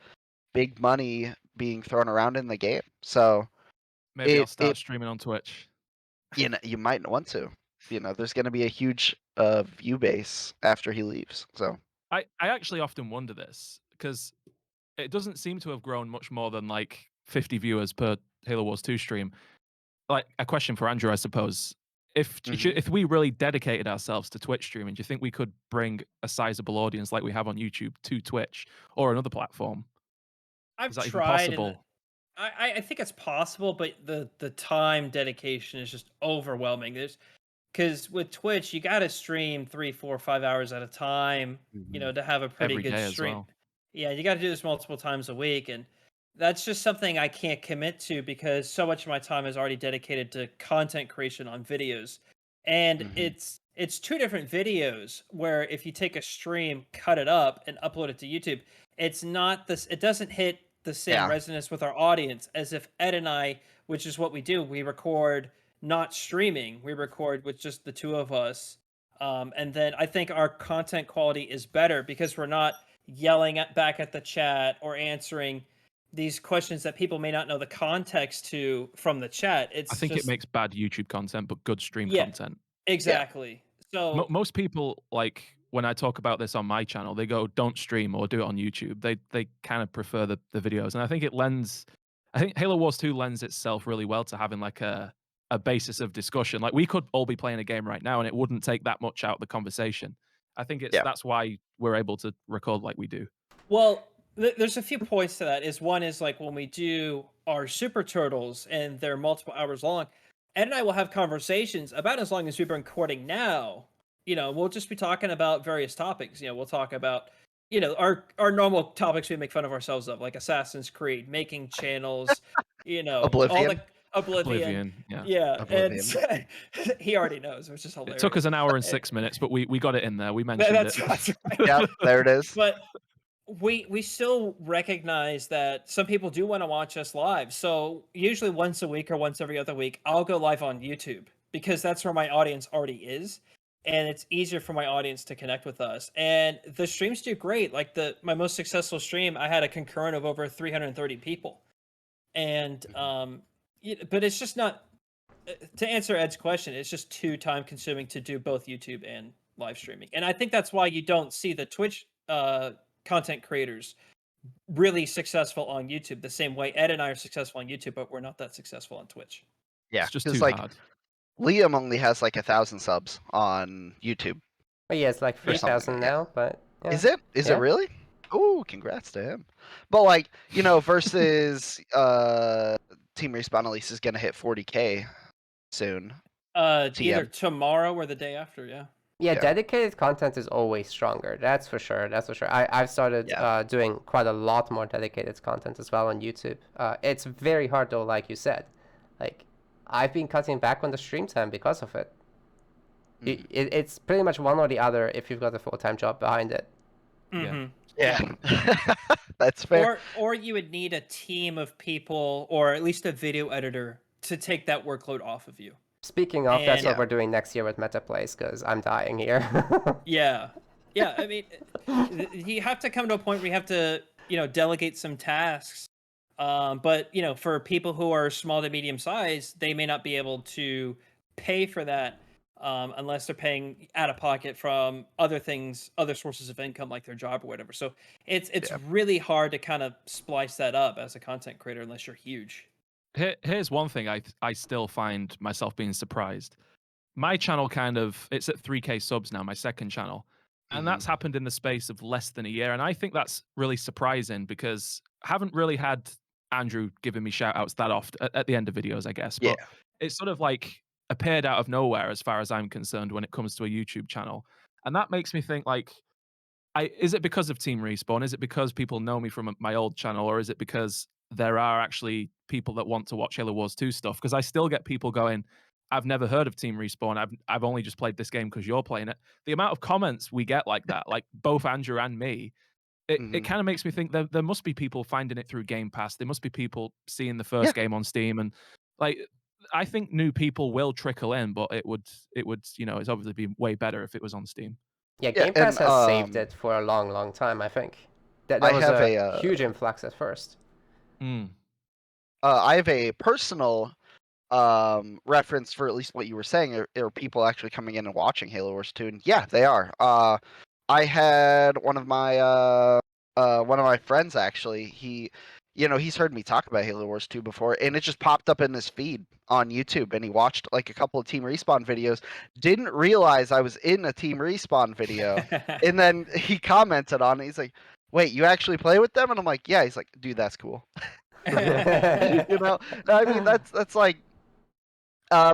big money being thrown around in the game. So Maybe I'll start streaming on Twitch. you might want to. There's going to be a huge view base after he leaves. So I actually often wonder this because it doesn't seem to have grown much more than like 50 viewers per Halo Wars 2 stream. Like a question for Andrew, I suppose. If we really dedicated ourselves to Twitch streaming, do you think we could bring a sizable audience like we have on YouTube to Twitch or another platform? I've Is that even tried, and possible? I think it's possible, but the time dedication is just overwhelming. Because with Twitch, you got to stream 3, 4, 5 hours at a time, to have a pretty Every good day as stream. well. Yeah, you got to do this multiple times a week, and that's just something I can't commit to because so much of my time is already dedicated to content creation on videos, and it's two different videos. Where if you take a stream, cut it up, and upload it to YouTube, it's not this. It doesn't hit the same Yeah. resonance with our audience as if Ed and I, which is what we do, we record not streaming. We record with just the two of us. And then I think our content quality is better because we're not yelling back at the chat or answering these questions that people may not know the context to from the chat. It's I think just it makes bad YouTube content, but good stream yeah, content. exactly. So Most people, like when I talk about this on my channel, they go, "Don't stream or do it on YouTube." They kind of prefer the videos, and I think I think Halo Wars 2 lends itself really well to having like a basis of discussion. Like we could all be playing a game right now, and it wouldn't take that much out of the conversation. I think Yeah. that's why we're able to record like we do. well, there's a few points to that. One is like when we do our Super Turtles and they're multiple hours long, Ed and I will have conversations about as long as we've been recording now. We'll just be talking about various topics. We'll talk about our normal topics we make fun of ourselves of, like Assassin's Creed, making channels, all Oblivion. the Oblivion. Yeah. Yeah, Oblivion. and he already knows, which is hilarious. It took us an hour and 6 minutes, but we got it in there. We mentioned That's it. right. Yeah, there it is. But we still recognize that some people do want to watch us live. So usually once a week or once every other week, I'll go live on YouTube because that's where my audience already is. And it's easier for my audience to connect with us. And the streams do great. Like my most successful stream, I had a concurrent of over 330 people. And but it's just not, to answer Ed's question, it's just too time consuming to do both YouTube and live streaming. And I think that's why you don't see the Twitch content creators really successful on YouTube the same way Ed and I are successful on YouTube, but we're not that successful on Twitch. Yeah, It's just 'cause, too like hard. Liam only has like 1,000 subs on YouTube. But yeah, it's like Or something, 3,000 yeah. now, but yeah. Is it? Is it Yeah. really? Oh, congrats to him. But like, versus Team Respawn at least is gonna hit 40K soon. Either tomorrow or the day after, yeah. Yeah, Yeah. dedicated content is always stronger. That's for sure. That's for sure. I've started Yeah. doing quite a lot more dedicated content as well on YouTube. It's very hard though, like you said. Like I've been cutting back on the stream time because of it. It's pretty much one or the other if you've got a full-time job behind it. Mm-hmm. Yeah. That's fair. Or you would need a team of people or at least a video editor to take that workload off of you. Speaking of, that's And- what we're doing next year with MetaPlays because I'm dying here. Yeah. I mean, you have to come to a point where you have to, delegate some tasks. But for people who are small to medium size, they may not be able to pay for that unless they're paying out of pocket from other things, other sources of income like their job or whatever. So it's really hard to kind of splice that up as a content creator unless you're huge. Here's one thing I still find myself being surprised. My channel it's at 3K subs now, my second channel. And that's happened in the space of less than a year. And I think that's really surprising because I haven't really had Andrew giving me shout outs that often at the end of videos, I guess. But it's sort of like appeared out of nowhere as far as I'm concerned when it comes to a YouTube channel. And that makes me think like, is it because of Team Respawn? Is it because people know me from my old channel? Or is it because there are actually people that want to watch Halo Wars 2 stuff? Because I still get people going, I've never heard of Team Respawn. I've only just played this game because you're playing it. The amount of comments we get like that, like both Andrew and me, it kind of makes me think that there must be people finding it through Game Pass. There must be people seeing the first game on Steam, and like I think new people will trickle in, but it would it's obviously be way better if it was on Steam. Yeah, Game Pass has saved it for a long, long time. I think that was a huge influx at first. I have a personal reference for at least what you were saying. Are people actually coming in and watching Halo Wars 2? And yeah, they are. I had one of my friends actually. He's heard me talk about Halo Wars 2 before, and it just popped up in his feed on YouTube, and he watched like a couple of Team Respawn videos. Didn't realize I was in a Team Respawn video, and then he commented on it. He's like, "Wait, you actually play with them?" And I'm like, "Yeah." He's like, "Dude, that's cool." I mean, that's like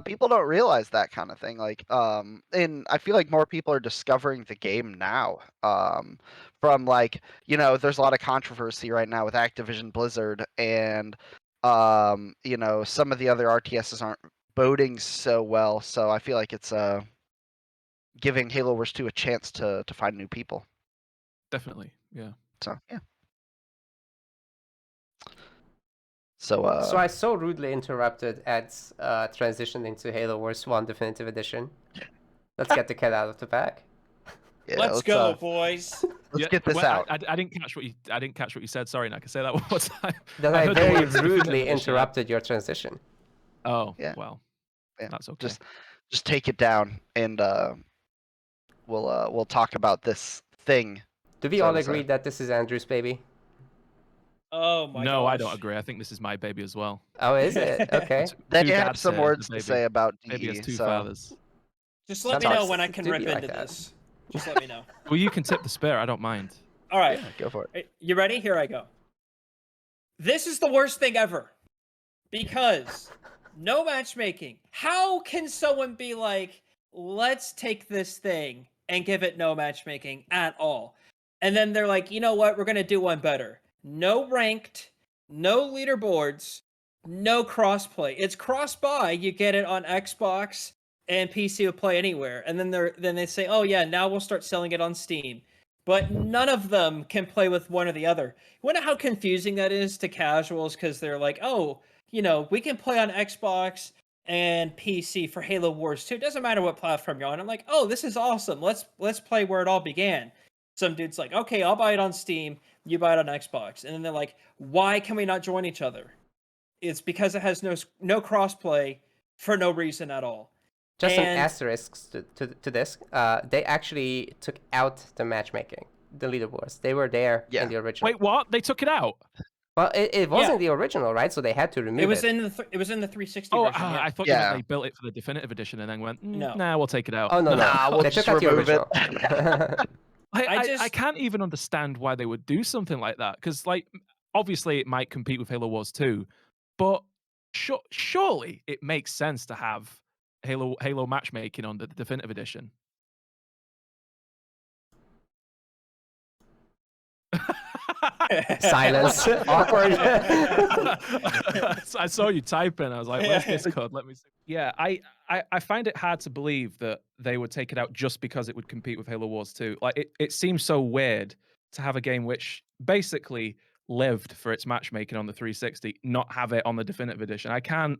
people don't realize that kind of thing. Like, and I feel like more people are discovering the game now. From like, there's a lot of controversy right now with Activision Blizzard, and some of the other RTSs aren't voting so well. So I feel like it's giving Halo Wars 2 a chance to find new people. Definitely, yeah. So yeah. So So I so rudely interrupted Ed's transition into Halo Wars 1 Definitive Edition. Let's get the cat out of the bag. yeah, Let's go, boys. Let's get this out. I didn't catch what you said. Sorry, Nick. Can I say that one more time? Then I heard the very words Definitive rudely Edition. interrupted your transition. Oh, Yeah. well, Yeah, that's okay. just take it down, and we'll talk about this thing. Do we So all to say. agree that this is Andrew's baby? Oh my No, gosh. I don't agree. I think this is my baby as well. Oh, is it? Okay. Then Two you have dads some here, words the to say about Baby has DE. two So fathers. Just let me Sometimes know when I it can do rip be like into that. this. Just let me know. Well, you can tip the spare. I don't mind. All right. yeah, go for it. You ready? Here I go. This is the worst thing ever. Because no matchmaking. How can someone be like, let's take this thing and give it no matchmaking at all? And then they're like, you know what? We're going to do one better. No ranked, no leaderboards, no crossplay. It's cross-buy. You get it on Xbox and PC will play anywhere. And then they say, oh yeah, now we'll start selling it on Steam. But none of them can play with one or the other. You wonder how confusing that is to casuals because they're like, oh, we can play on Xbox and PC for Halo Wars 2. It doesn't matter what platform you're on. I'm like, oh, this is awesome. Let's play where it all began. Some dude's like, okay, I'll buy it on Steam. You buy it on Xbox. And then they're like, why can we not join each other? It's because it has no crossplay for no reason at all. Just an And- asterisk to this. They actually took out the matchmaking, the leaderboards. They were there Yeah. in the original. Wait, what? They took it out? Well, it wasn't the original, right? So they had to remove it. It was in the 360 Oh, version. Yeah. I thought Yeah. they built it for the definitive edition and then went, No. nah, we'll take it out. Oh, no. Nah, we'll They just took out the remove it. original. I can't even understand why they would do something like that. Because, like, obviously it might compete with Halo Wars 2, but surely it makes sense to have Halo matchmaking on the definitive edition. Silence. Awkward. I saw you typing. I was like, where's Discord? Let me see. Yeah, I find it hard to believe that they would take it out just because it would compete with Halo Wars 2. Like, it seems so weird to have a game which basically lived for its matchmaking on the 360, not have it on the definitive edition. I can't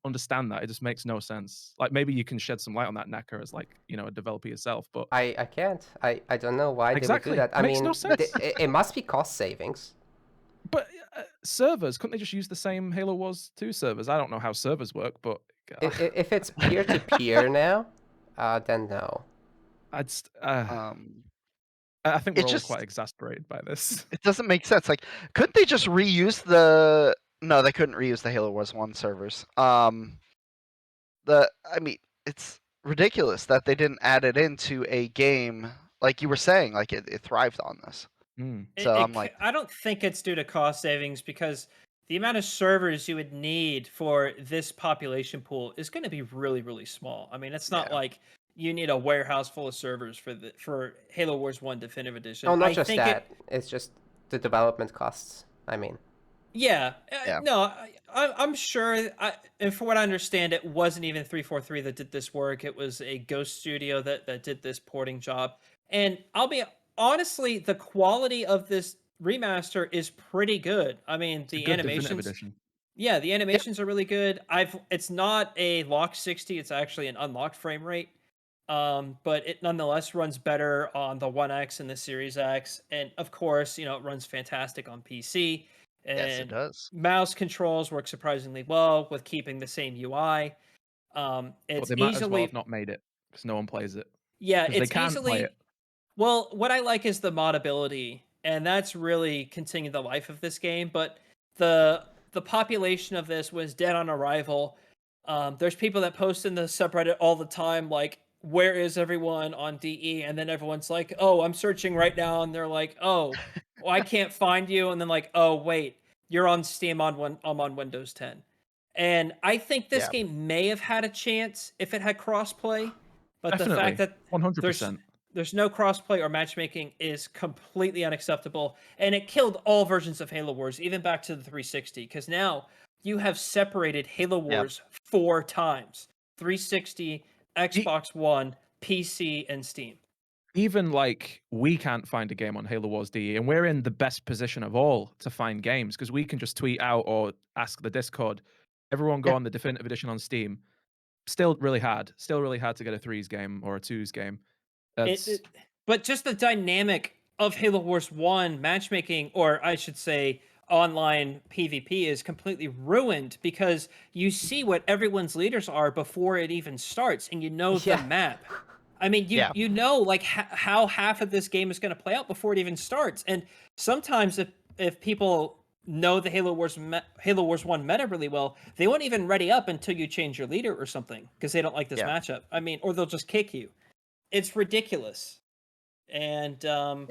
understand that. It just makes no sense. Like, maybe you can shed some light on that, Necker, as like, a developer yourself, but I can't. I don't know why Exactly. they would do that. I Makes mean, no sense. it must be cost savings. But servers, couldn't they just use the same Halo Wars 2 servers? I don't know how servers work, but If it's peer-to-peer now, then no. I think It we're all just- quite exasperated by this. It doesn't make sense. Like, couldn't they just reuse No, they couldn't reuse the Halo Wars 1 servers. I mean, it's ridiculous that they didn't add it into a game. Like you were saying, like it thrived on this. Mm. So I'm like, I don't think it's due to cost savings because the amount of servers you would need for this population pool is going to be really, really small. I mean, it's not Yeah. like you need a warehouse full of servers for Halo Wars 1 Definitive Edition. No, not I just think that. It's just the development costs. I mean, Yeah. Yeah. No, I'm sure. And for what I understand, it wasn't even 343 that did this work. It was a Ghost Studio that did this porting job. And honestly, the quality of this remaster is pretty good. I mean, It's a the good definitive animations. edition. Yeah, the animations are really good. It's not a locked 60. It's actually an unlocked frame rate. But it nonetheless runs better on the One X and the Series X, and of course, it runs fantastic on PC. Yes, it And does. mouse controls work surprisingly well with keeping the same UI. But It's they might as well have easily, not made it because no one plays it yeah, because they it's can't play easily, it. well, what I like is the modability, and that's really continued the life of this game. But the population of this was dead on arrival. There's people that post in the subreddit all the time, like, "Where is everyone on DE?" And then everyone's like, "Oh, I'm searching right now," and they're like, "Oh, well, I can't find you," and then like, "Oh, wait, you're on Steam I'm on Windows 10." And I think this Yeah. game may have had a chance if it had crossplay, but the fact Definitely, that there's 100%. there's no crossplay or matchmaking is completely unacceptable, and it killed all versions of Halo Wars, even back to the 360. Because now you have separated Halo Yep. Wars 4 times: 360, Xbox One, PC, and Steam. Even like we can't find a game on Halo Wars DE, and we're in the best position of all to find games because we can just tweet out or ask the Discord. Everyone go Yeah. on the definitive edition on Steam. Still really hard to get a threes game or a twos game. It, That's it, but just the dynamic of Halo Wars 1 matchmaking, or I should say online PvP, is completely ruined because you see what everyone's leaders are before it even starts, and you know the Yeah. map. I mean, Yeah. you know like how half of this game is going to play out before it even starts. And sometimes if people know the Halo Wars 1 meta really well, they won't even ready up until you change your leader or something because they don't like this Yeah. matchup. I mean, or they'll just kick you. It's ridiculous. And Yeah.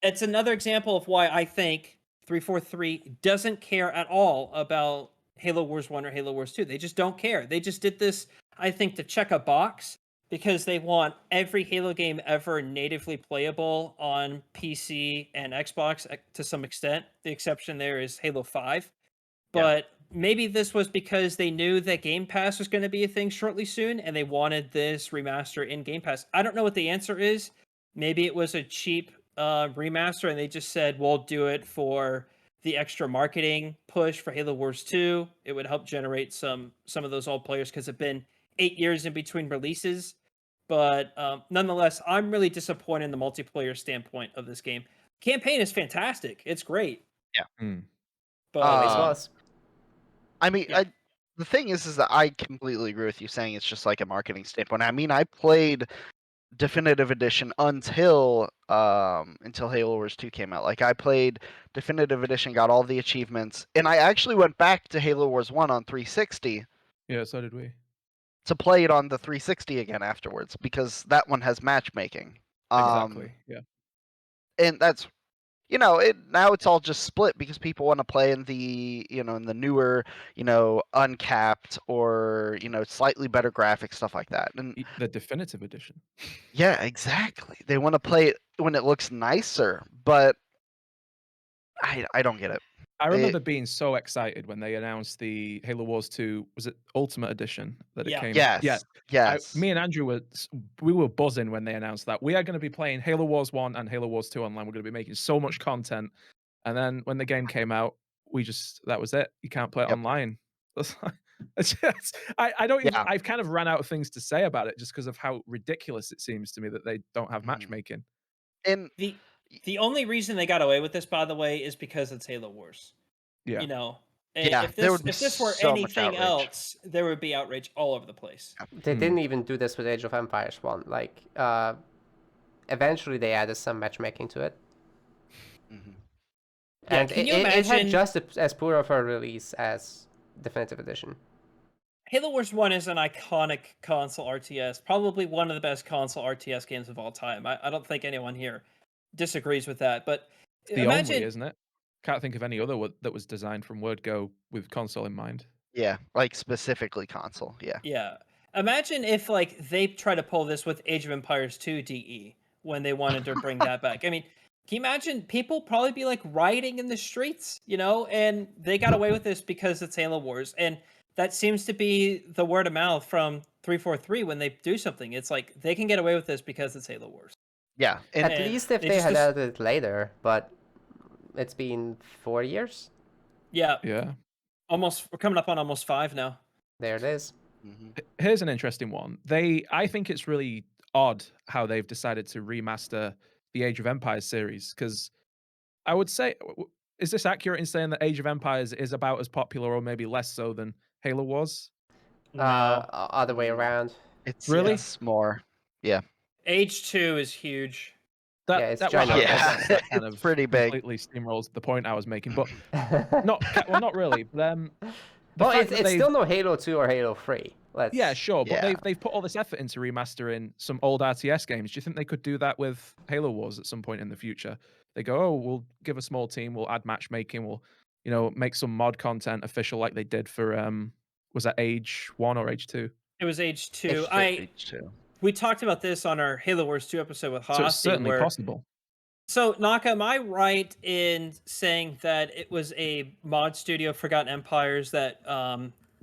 it's another example of why I think 343 doesn't care at all about Halo Wars 1 or Halo Wars 2. They just don't care. They just did this, I think, to check a box because they want every Halo game ever natively playable on PC and Xbox to some extent. The exception there is Halo 5. Yeah. But maybe this was because they knew that Game Pass was going to be a thing shortly soon and they wanted this remaster in Game Pass. I don't know what the answer is. Maybe it was a cheap remaster and they just said, we'll do it for the extra marketing push for Halo Wars 2. It would help generate some of those old players because it's been 8 years in between releases. But nonetheless, I'm really disappointed in the multiplayer standpoint of this game. Campaign is fantastic. It's great. Mm. But Always Um, was. I mean, Yeah. the thing is that I completely agree with you saying it's just like a marketing standpoint. I mean, I played Definitive Edition until Halo Wars 2 came out. Like I played Definitive Edition, got all the achievements, and I actually went back to Halo Wars 1 on 360 Yeah, so did we. to play it on the 360 again afterwards because that one has matchmaking. Exactly. Yeah. And that's now it's all just split because people want to play in the in the newer, uncapped or slightly better graphics, stuff like that. And The definitive edition. yeah, exactly. They want to play it when it looks nicer, but I don't get it. I remember being so excited when they announced the Halo Wars 2, was it Ultimate Edition that it Yeah. came? Yes. Yeah. Yes. Me and Andrew we were buzzing when they announced that. We are going to be playing Halo Wars 1 and Halo Wars 2 online. We're going to be making so much content. And then when the game came out, that was it. You can't play it Yep. online. I don't even, Yeah. I've kind of run out of things to say about it just because of how ridiculous it seems to me that they don't have Mhm. matchmaking. And The only reason they got away with this, by the way, is because it's Halo Wars. Yeah. You know, Yeah, if there would this be if this were so much anything outrage. else, there would be outrage all over the place. They didn't even do this with Age of Empires 1. Like, eventually they added some matchmaking to it. Mhm. Yeah, And can you it had imagine? just as poor of a release as Definitive Edition. Halo Wars 1 is an iconic console RTS, probably one of the best console RTS games of all time. I don't think anyone here disagrees with that. But It's the imagine, only, isn't it? Can't think of any other that was designed from word go with console in mind. Yeah, like specifically console. Yeah. yeah, imagine if like they try to pull this with Age of Empires 2 DE when they wanted to bring that back. I mean, can you imagine people probably be like rioting in the streets, and they got away with this because it's Halo Wars. And that seems to be the word of mouth from 343 when they do something. It's like they can get away with this because it's Halo Wars. Yeah. And At least if they they just had as- added it later, but it's been 4 years. Yeah, Yeah. we're coming up on almost 5 now. There it is. mhm. Here's an interesting one. I think it's really odd how they've decided to remaster the Age of Empires series because I would say is this accurate in saying that Age of Empires is about as popular or maybe less so than Halo was? No. Other way around. It's Really? it's more. Yeah. Age 2 is huge. Yeah, it's Well, ginormous. that kind It's of pretty big. completely steamrolls the point I was making, but not really. The Well, fact it's that they've- still no Halo 2 or Halo 3. Yeah, sure, but Yeah. they've put all this effort into remastering some old RTS games. Do you think they could do that with Halo Wars at some point in the future? They go, oh, we'll give a small team, we'll add matchmaking, we'll make some mod content official like they did for was that Age 1 or Age 2? It was Age 2. H2. We talked about this on our Halo Wars 2 episode with Hosty. So it's certainly possible. So, Naka, am I right in saying that it was a mod studio, Forgotten Empires, that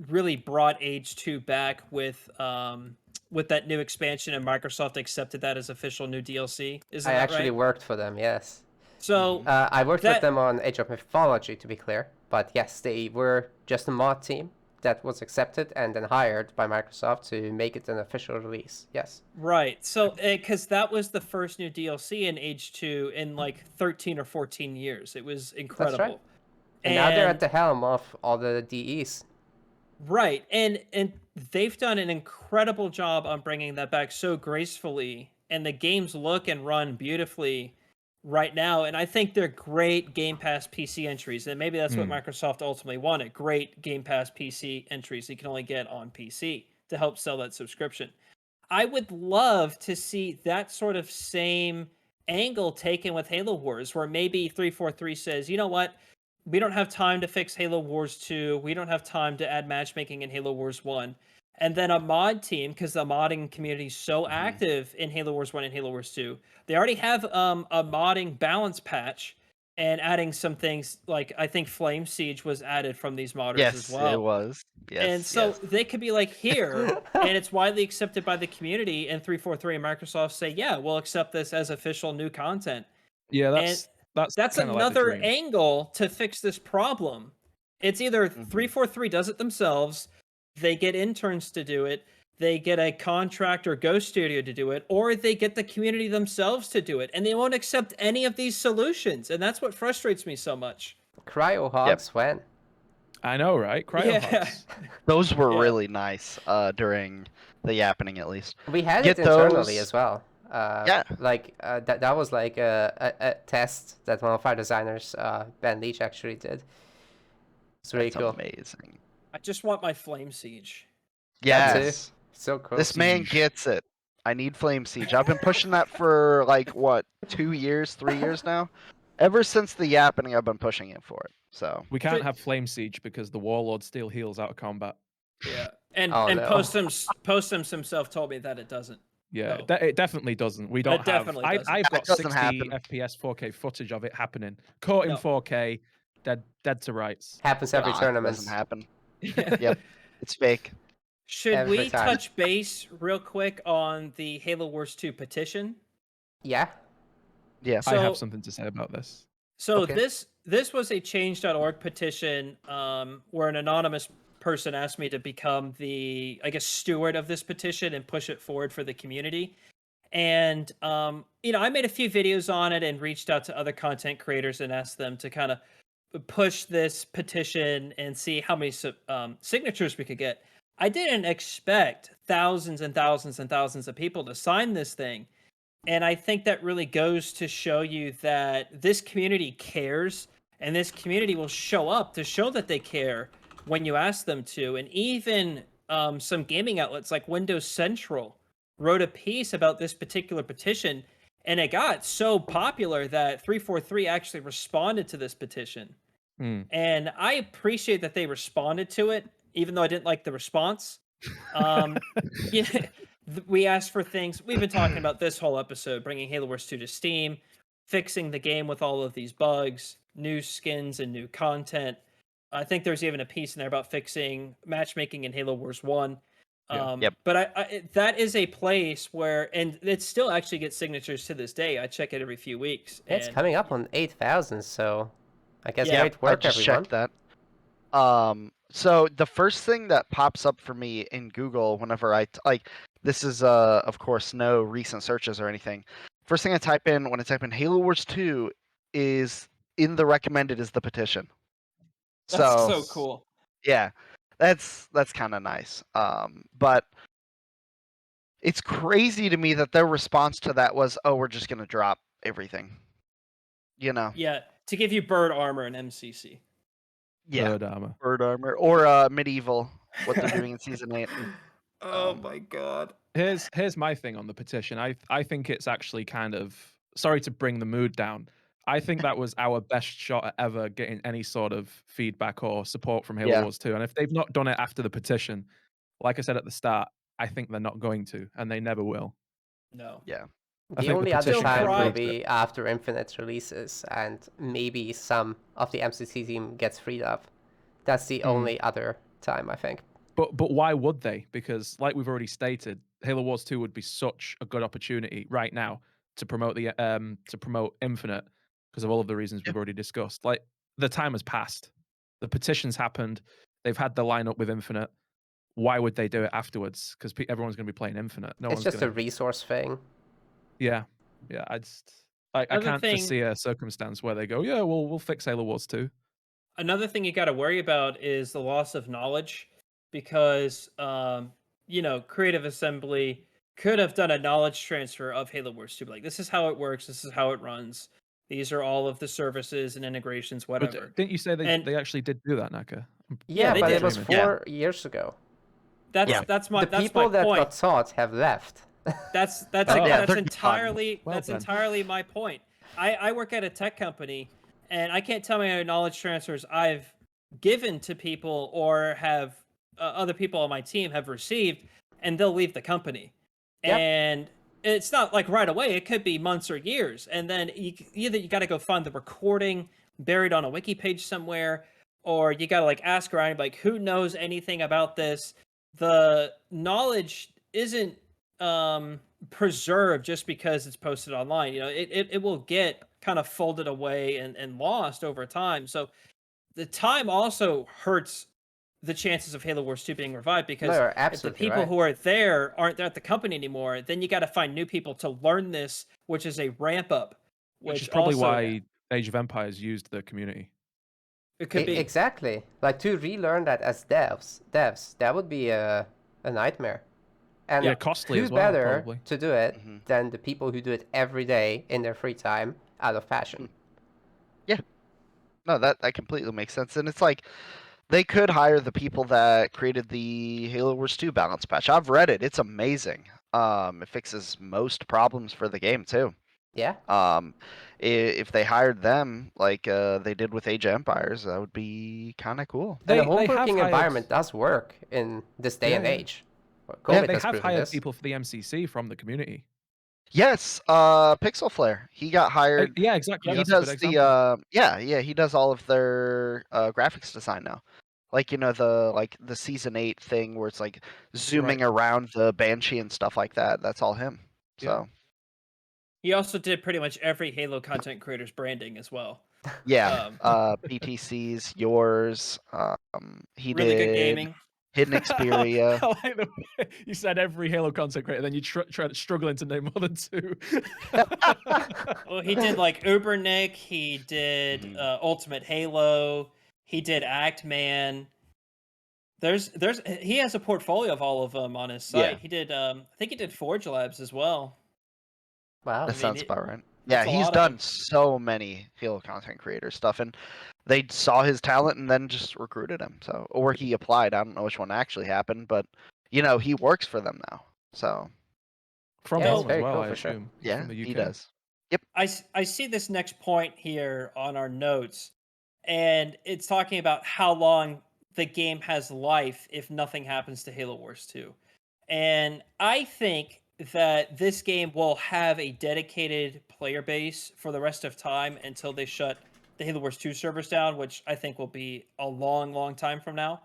really brought Age 2 back with that new expansion, and Microsoft accepted that as official new DLC? Isn't I that actually right? worked for them, yes. So, I worked that- with them on Age of Mythology, to be clear. But yes, they were just a mod team that was accepted and then hired by Microsoft to make it an official release. Yes. right. So, because that was the first new DLC in Age 2 in like 13 or 14 years. It was incredible. That's right. And now they're at the helm of all the DEs. Right. And they've done an incredible job on bringing that back so gracefully, and the games look and run beautifully right now, and I think they're great Game Pass PC entries, and maybe that's what Microsoft ultimately wanted, great Game Pass PC entries you can only get on PC to help sell that subscription. I would love to see that sort of same angle taken with Halo Wars, where maybe 343 says, you know what, we don't have time to fix Halo Wars 2, we don't have time to add matchmaking in Halo Wars 1, and then a mod team, because the modding community is so active in Halo Wars 1 and Halo Wars 2, they already have a modding balance patch and adding some things like, I think Flame Siege was added from these modders as Yes, well. it was. Yes. And so yes. they could be like, here, and it's widely accepted by the community, and 343 and Microsoft say, yeah, we'll accept this as official new content. Yeah, That's kinda like the another dream. angle to fix this problem. It's either 343 does it themselves, they get interns to do it, they get a contract or Ghost Studio to do it, or they get the community themselves to do it, and they won't accept any of these solutions, and that's what frustrates me so much. Cryo Hogs when? I know, right? Cryo Yeah. Hogs. Those were Yeah. really nice during the yappening, at least. We had Get it internally those- as well. Yeah. Like that was like a test that one of our designers, Ben Leach, actually did. It's really That's cool. amazing. I just want my Flame Siege. That too. Yes. So cool. This man Siege. gets it. I need Flame Siege. I've been pushing that for like what, 2 years, 3 years now. Ever since the yappening, I've been pushing it for it. So We can't Should- have Flame Siege because the Warlord still heals out of combat. Yeah. And Oh, and no. Postums himself told me that it doesn't. Yeah, No. it definitely doesn't. We don't have. definitely doesn't. I've got That doesn't 60 happen. FPS 4K footage of it happening. Caught in No. 4K, dead to rights. Happens every Nah, it tournament. doesn't happen. Yep. It's fake. Should Every we time. touch base real quick on the Halo Wars 2 petition? Yeah. Yeah. I So- have something to say about this. So Okay. this was a change.org petition where an anonymous person asked me to become the, I guess, steward of this petition and push it forward for the community. And I made a few videos on it and reached out to other content creators and asked them to kind of push this petition and see how many signatures we could get. I didn't expect thousands and thousands and thousands of people to sign this thing. And I think that really goes to show you that this community cares, and this community will show up to show that they care when you ask them to. And even some gaming outlets like Windows Central wrote a piece about this particular petition, and it got so popular that 343 actually responded to this petition. Hmm. And I appreciate that they responded to it, even though I didn't like the response. You know, we asked for things. We've been talking about this whole episode, bringing Halo Wars 2 to Steam, fixing the game with all of these bugs, new skins and new content. I think there's even a piece in there about fixing matchmaking in Halo Wars 1. Yeah. Yep. But that is a place where, and it still actually gets signatures to this day. I check it every few weeks. It's and coming up on 8,000, so I guess Yeah, great I work, just everyone. checked that. So the first thing that pops up for me in Google whenever this is of course no recent searches or anything. First thing I type in when I type in Halo Wars 2 is in the recommended is the petition. That's so cool. Yeah, that's kind of nice. But it's crazy to me that their response to that was, "Oh, we're just gonna drop everything." You know? Yeah, to give you bird armor and MCC. Yeah, Bird armor. bird armor or medieval. What they're doing in season 8. Oh my god. Here's my thing on the petition. I think it's actually kind of, sorry to bring the mood down. I think that was our best shot at ever getting any sort of feedback or support from Halo Yeah. Wars 2. And if they've not done it after the petition, like I said at the start, I think they're not going to, and they never will. No. Yeah. I The think only other petition time will proves be after Infinite releases, and maybe some of the MCC team gets freed up. That's the only other time, I think. But why would they? Because like we've already stated, Halo Wars 2 would be such a good opportunity right now to promote Infinite because of all of the reasons we've already discussed. Like the time has passed. The petition's happened. They've had the lineup with Infinite. Why would they do it afterwards? Because everyone's going to be playing Infinite. No It's one's just gonna... a resource thing. Yeah. I Another can't thing- foresee a circumstance where they go, yeah, we'll fix Halo Wars 2. Another thing you got to worry about is the loss of knowledge, because Creative Assembly could have done a knowledge transfer of Halo Wars 2. Like, this is how it works. This is how it runs. These are all of the services and integrations, whatever. But didn't you say they actually did do that, Naka? Yeah, they but did. it was Dreaming. 4 years ago. That's my The people that point. got taught have left. That's Oh. that's they're entirely Well that's then. entirely my point. I work at a tech company, and I can't tell me how many knowledge transfers I've given to people or have other people on my team have received, and they'll leave the company. Yep. And it's not like right away. It could be months or years, and then either you got to go find the recording buried on a wiki page somewhere, or you got to like ask around, like, who knows anything about this. The knowledge isn't preserved just because it's posted online. It will get kind of folded away and lost over time. So the time also hurts the chances of Halo Wars 2 being revived, because No, you're if the absolutely people right. who are there aren't there at the company anymore, then you got to find new people to learn this, which is a ramp up. Which is probably also, why Age of Empires used the community. it could be. Exactly. Like, to relearn that as devs, that would be a nightmare. And Yeah, costly who as well, better probably. to do it Mhm. than the people who do it every day in their free time out of passion? No, that completely makes sense. And it's like they could hire the people that created the Halo Wars 2 balance patch. I've read it. It's amazing. It fixes most problems for the game too. Yeah. If they hired them like they did with Age of Empires, that would be kind of cool. And the They home have working hired- environment does work in this day and Yeah. age. Yeah, COVID they has have proven hired this. people for the MCC from the community. Yes, Pixel Flare. He got hired. Yeah, exactly. He That's a good does example. he does all of their graphics design now. Like the season 8 thing where it's like zooming around the Banshee and stuff like that. That's all him. Yeah. So He also did pretty much every Halo content creator's branding as well. yeah, PTC's, yours. He Really did good gaming. Hidden Xperia. I like the way you said every Halo content creator, then you struggling to name more than 2. Well, he did like Ubernick. He did Ultimate Halo. He did Act Man. He has a portfolio of all of them on his site. Yeah. He did I think he did Forge Labs as well. Wow. That mean, sounds about right. Yeah, that's a he's lot of done them. so many Halo content creator stuff, and they saw his talent and then just recruited him. So, or he applied. I don't know which one actually happened, but he works for them now. So From Yeah, it's home as very well, cool I for sure. assume. He's yeah, from the UK. he does. I see this next point here on our notes, and it's talking about how long the game has life if nothing happens to Halo Wars 2. And I think that this game will have a dedicated player base for the rest of time until they shut the Halo Wars 2 servers down, which I think will be a long, long time from now.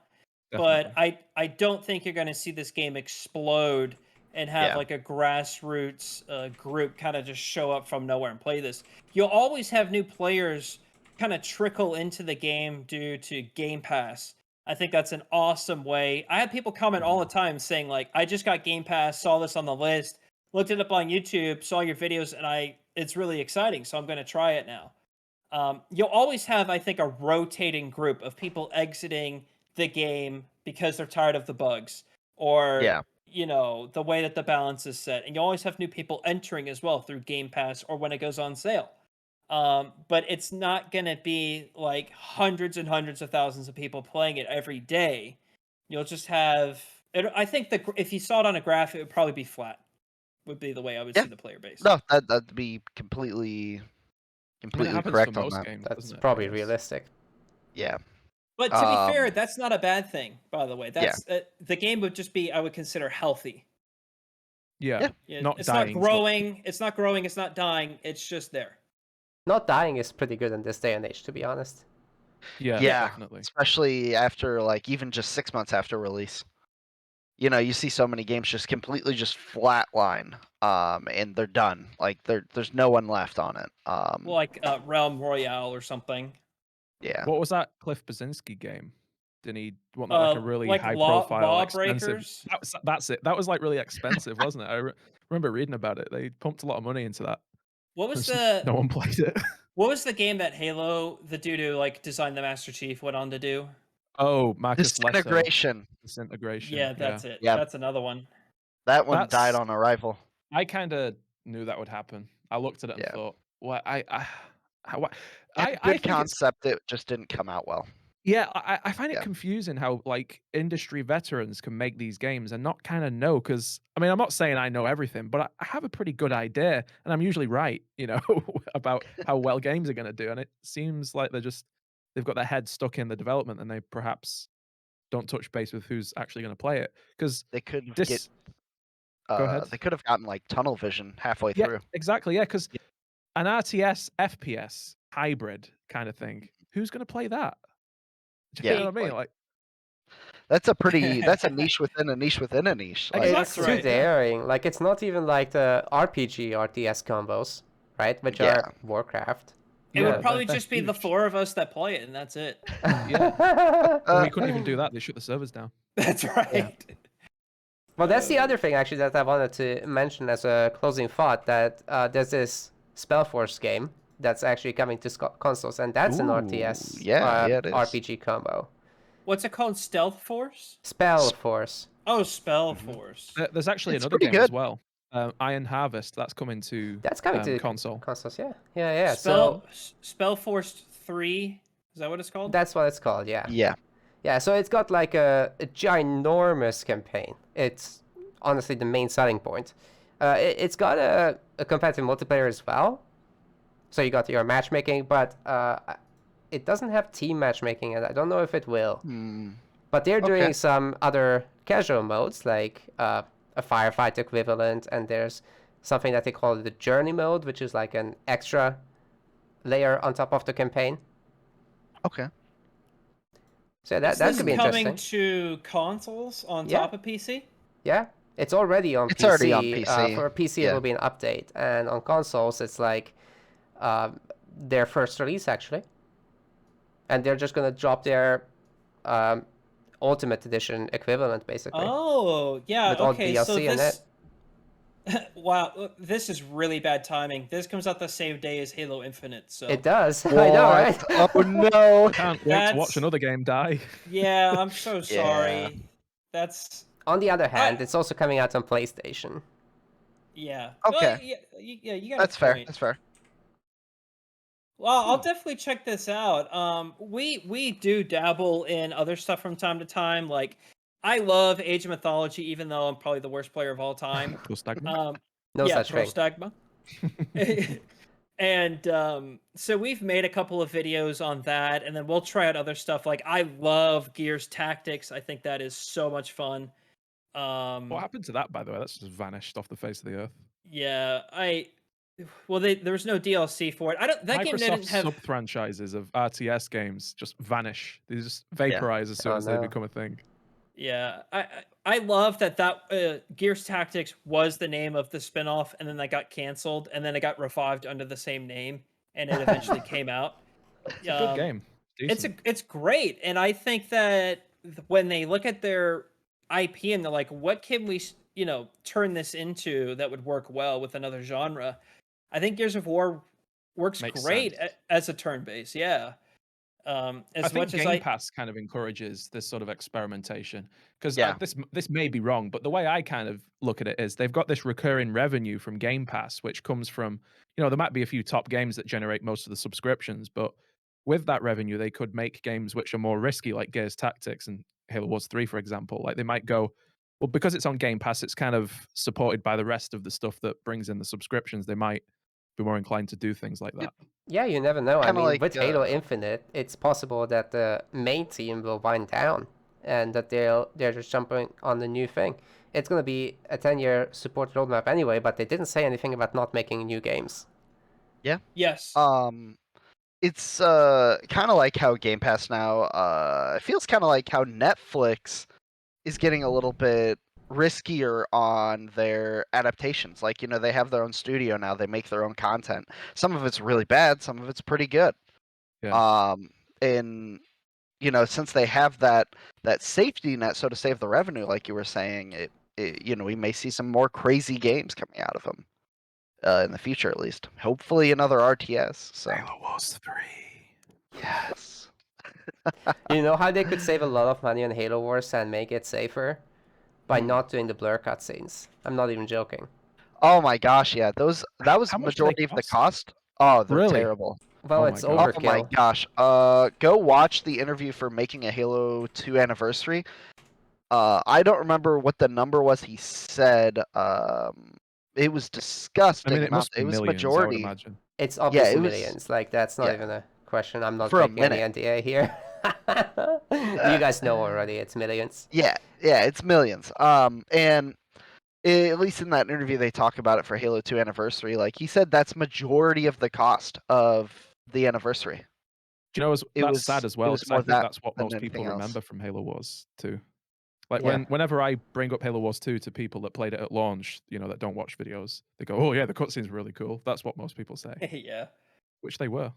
But I don't think you're going to see this game explode and have Yeah. like a grassroots group kind of just show up from nowhere and play this. You'll always have new players kind of trickle into the game due to Game Pass. I think that's an awesome way. I have people comment all the time saying like, I just got Game Pass, saw this on the list, looked it up on YouTube, saw your videos, and it's really exciting, so I'm going to try it now. you'll always have, I think, a rotating group of people exiting the game because they're tired of the bugs or Yeah. the way that the balance is set, and you always have new people entering as well through Game Pass or when it goes on sale. But it's not gonna be like hundreds and hundreds of thousands of people playing it every day. You'll just have. I think if you saw it on a graph, it would probably be flat. Would be the way I would Yeah. see the player base. No, that'd be completely I mean, it completely happens correct for on most that. games. That's doesn't it, I probably guess? realistic. Yeah. But to be fair, Um, that's not a bad thing, by the way. Yeah. That's the game would just be, I would consider, healthy. Yeah. Yeah, Not it's dying. not growing. It's not growing. It's not dying. It's just there. Not dying is pretty good in this day and age, to be honest. Yeah, Yeah. definitely. Especially after like even just 6 months after release. You see so many games just completely just flatline, and they're done. Like there's no one left on it. Like Realm Royale or something. Yeah. What was that Cliff Basinski game? Didn't he want that like a really like high profile, Lawbreakers? expensive? That's it. That was like really expensive, wasn't it? I remember reading about it. They pumped a lot of money into that. What was and no one played it. What was the game that Halo, the dude who like designed the Master Chief, went on to do? Oh, Marcus Leto. Disintegration. Disintegration. Yeah, that's it. Yeah. That's another one. That one died That's- on arrival. I kind of knew that would happen. I looked at it and Yeah. thought, "What? I Good think it's- concept. It just didn't come out well. Yeah, I find it Yeah. confusing how like industry veterans can make these games and not kind of know. Because I mean, I'm not saying I know everything, but I have a pretty good idea, and I'm usually right, about how well games are going to do. And it seems like they've got their head stuck in the development, and they perhaps don't touch base with who's actually going to play it. Because They could this, go ahead. They could have gotten like tunnel vision halfway Yeah, through. exactly. Yeah, because an RTS FPS hybrid kind of thing, who's going to play that? Do you know what I mean? Like, that's a niche within a niche within a niche. Like, It's Exactly too right, yeah. daring. Like, it's not even like the RPG RTS combos, right? Which Yeah. are Warcraft. It Yeah, would probably they're just be the huge. 4 of us that play it, and that's it. Well, we couldn't even do that. They shut the servers down. That's right. Well, that's the other thing, actually, that I wanted to mention as a closing thought, that there's this Spellforce game that's actually coming to consoles, and that's an Ooh, RTS yeah, it is. RPG combo. What's it called? Stealth Force? Spellforce. Oh, Spellforce. There's actually It's another pretty game as good. well. Iron Harvest. That's coming to That's coming to console. consoles, yeah. Yeah. So Spellforce 3. Is that what it's called? that's what it's called, yeah. Yeah. Yeah, so it's got like a ginormous campaign. It's honestly the main selling point. It's got a competitive multiplayer as well. So you got your matchmaking, but it doesn't have team matchmaking, and I don't know if it will. But they're doing Okay. some other casual modes, like a firefight equivalent, and there's something that they call the journey mode, which is like an extra layer on top of the campaign. Okay. So that This could be is coming interesting. to consoles on Yeah. top of PC? Yeah, it's already on It's PC. already on PC, For PC, it yeah. will be an update, and on consoles, it's like their first release actually, and they're just gonna drop their Ultimate Edition equivalent basically. Oh, yeah. With all Okay, so DLC in this. Wow, this is really bad timing. This comes out the same day as Halo Infinite, so. It does. I know, right? Oh no. Can't wait to watch That's- another game die. Yeah, I'm so Yeah. sorry. That's. On the other hand, I- it's also coming out on PlayStation. Yeah. Okay. Well, yeah, you got That's a fair. point. That's fair. Well, I'll definitely check this out. We do dabble in other stuff from time to time. Like, I love Age of Mythology, even though I'm probably the worst player of all time. Plus Dagmar. No Yeah, such Pro thing. Stagma. And so we've made a couple of videos on that, and then we'll try out other stuff. Like, I love Gears Tactics. I think that is so much fun. What happened to that, by the way? That's just vanished off the face of the earth. Yeah, there was no DLC for it. That game didn't Microsoft's have. sub-franchises of RTS games just vanish. They just vaporize as soon Oh, as they no. become a thing. Yeah, I love that Gears Tactics was the name of the spinoff, and then that got canceled, and then it got revived under the same name, and it eventually came out. It's a good game. It's great, and I think that when they look at their IP and they're like, what can we turn this into that would work well with another genre? I think Gears of War works Makes great sense. as a turn-based. Yeah. I As think much as Game Pass kind of encourages this sort of experimentation because Yeah. this may be wrong, but the way I kind of look at it is they've got this recurring revenue from Game Pass, which comes from, there might be a few top games that generate most of the subscriptions, but with that revenue, they could make games which are more risky, like Gears Tactics and Halo Wars 3, for example. Like they might go, well, because it's on Game Pass, it's kind of supported by the rest of the stuff that brings in the subscriptions. They might be more inclined to do things like that. Yeah, you never know. I Kinda mean, like, with Halo Infinite, it's possible that the main team will wind down and that they're just jumping on the new thing. It's gonna be a 10-year support roadmap anyway, but they didn't say anything about not making new games. yes. It's kind of like how Game Pass now. It feels kind of like how Netflix is getting a little bit riskier on their adaptations. Like, they have their own studio now. They make their own content. Some of it's really bad. Some of it's pretty good. Yeah. And since they have that safety net, so to save the revenue, like you were saying, we may see some more crazy games coming out of them in the future, at least. Hopefully, another RTS. So Halo Wars 3. yes. You know how they could save a lot of money on Halo Wars and make it safer? By not doing the blur cutscenes. I'm not even joking. Oh my gosh, yeah. That was How much do they majority of the cost? cost. Oh, they're Really? terrible. Well, Oh it's my God. Oh my overkill. gosh. Go watch the interview for making a Halo 2 anniversary. I don't remember what the number was he said. It was disgusting. I mean, it must be It was millions, I would majority. imagine. It's Yeah, obviously it was millions. Like, that's not yeah. even a question. I'm not For a breaking any minute. NDA here. You guys know already. It's millions. Yeah, it's millions. And at least in that interview they talk about it for Halo 2 anniversary. Like he said that's majority of the cost of the anniversary. Do you know, It that's was sad as it well, was because more I think that that's what than most people anything else. remember from Halo Wars 2. Like Yeah. whenever I bring up Halo Wars 2 to people that played it at launch, that don't watch videos, they go, "Oh yeah, the cutscene's really cool." That's what most people say, Yeah. which they were.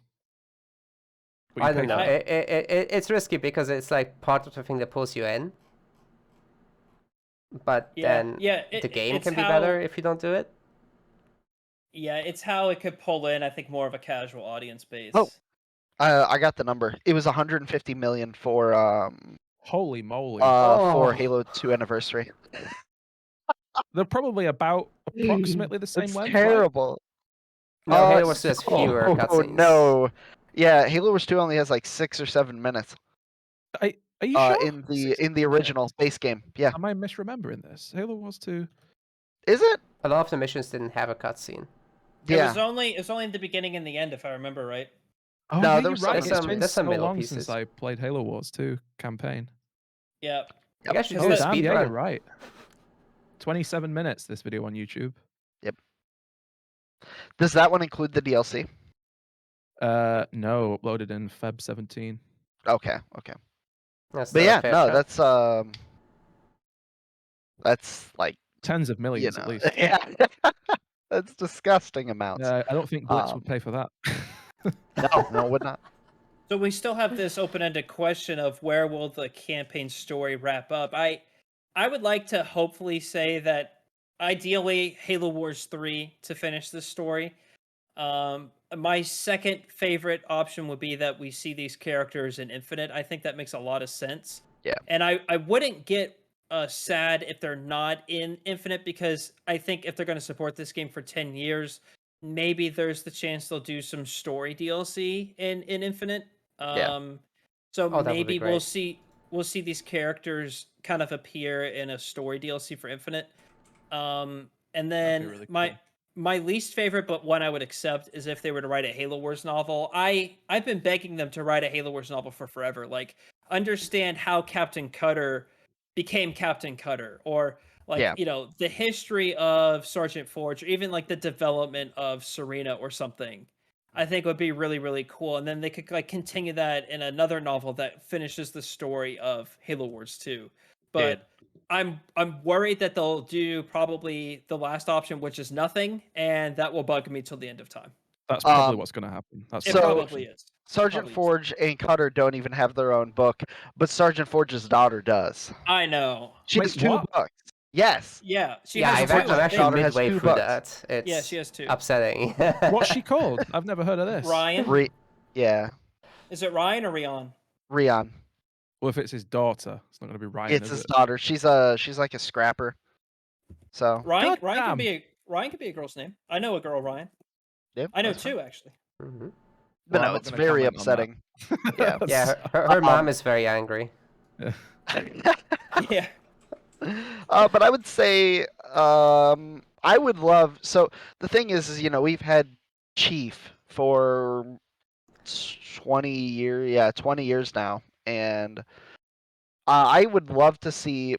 But I you pay don't know. for that. It's risky because it's like part of the thing that pulls you in. But Yeah. then Yeah. the game it's can be how, better if you don't do it. Yeah, it's how it could pull in, I think, more of a casual audience base. Oh. I got the number. It was 150 million for Holy moly! for Oh. Halo 2 anniversary. They're probably about approximately the same It's length, right? terrible. No, Halo Wars 2 has fewer Oh cutscenes. no. Yeah, Halo Wars 2 only has like 6 or 7 minutes. Are you sure? In the 6 original minutes? base game. Yeah. Am I misremembering this? Halo Wars 2. Is it? A lot of the missions didn't have a cutscene. It Yeah. was only in the beginning and the end, if I remember right. Oh No, yeah, there you're was some right. in It's between. been There's some so middle long pieces. since I played Halo Wars 2 campaign. Yeah. I guess you Yep. should do a Damn, speed yeah, run. you're right. 27 minutes, this video on YouTube. Does that one include the DLC? No, uploaded in Feb 17. Okay. That's But not a yeah, fair no, cut. that's like, Tens of millions at least. Yeah. That's disgusting amounts. I don't think Blitz would pay for that. No, it would not. So we still have this open-ended question of where will the campaign story wrap up. I would like to hopefully say that ideally Halo Wars 3 to finish the story. My second favorite option would be that we see these characters in Infinite. I think that makes a lot of sense. Yeah. And I wouldn't get sad if they're not in Infinite, because I think if they're going to support this game for 10 years, maybe there's the chance they'll do some story DLC in Infinite. Yeah. So Oh, that would be maybe great. we'll see these characters kind of appear in a story DLC for Infinite. And then really cool. my least favorite, but one I would accept, is if they were to write a Halo Wars novel. I've been begging them to write a Halo Wars novel for forever. Like, understand how Captain Cutter became Captain Cutter, or like, Yeah. the history of Sergeant Forge, or even like the development of Serena or something. I think would be really, really cool. And then they could like continue that in another novel that finishes the story of Halo Wars 2. But I'm worried that they'll do probably the last option, which is nothing, and that will bug me till the end of time. That's probably what's going to happen. That's It So- probably is. Sergeant Probably is. Forge and Cutter don't even have their own book, but Sergeant Forge's daughter does. I know. She Wait, has 2 what? books. Yes. Yeah, she Yeah, has I'm two. I actually think. Daughter has midway two through bucks. that. It's Yeah, she has two. upsetting. What's she called? I've never heard of this. Ryan. Yeah, Is it Ryan or Rion? Rion. Well, if it's his daughter, it's not going to be Ryan, It's is his it? daughter. She's like a scrapper. So Ryan. God Ryan damn. could be a girl's name. I know a girl, Ryan. yeah, I know that's fine. two actually. Mhm. But Well, I'm no, not it's gonna very comment on that. upsetting. Yeah. Yeah, her mom Um, is very angry. Yeah. But I would say I would love. So the thing is we've had Chief for 20 years now, and I would love to see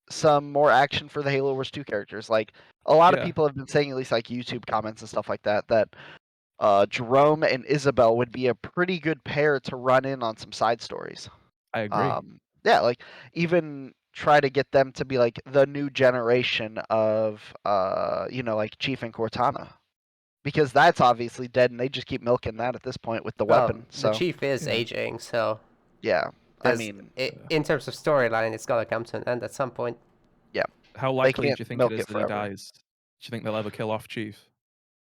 some more action for the Halo Wars 2 characters. Like a lot of Yeah. people have been saying, at least like YouTube comments and stuff like that, that Jerome and Isabel would be a pretty good pair to run in on some side stories. I agree. Yeah, like even try to get them to be like the new generation of like Chief and Cortana, because that's obviously dead, and they just keep milking that at this point with the Well, weapon. the So chief is Yeah. aging, so yeah, I there's- mean, in terms of storyline, it's gotta come to an end at some point. How likely do can't you think milk it is it that he forever. dies? Do you think they'll ever kill off Chief?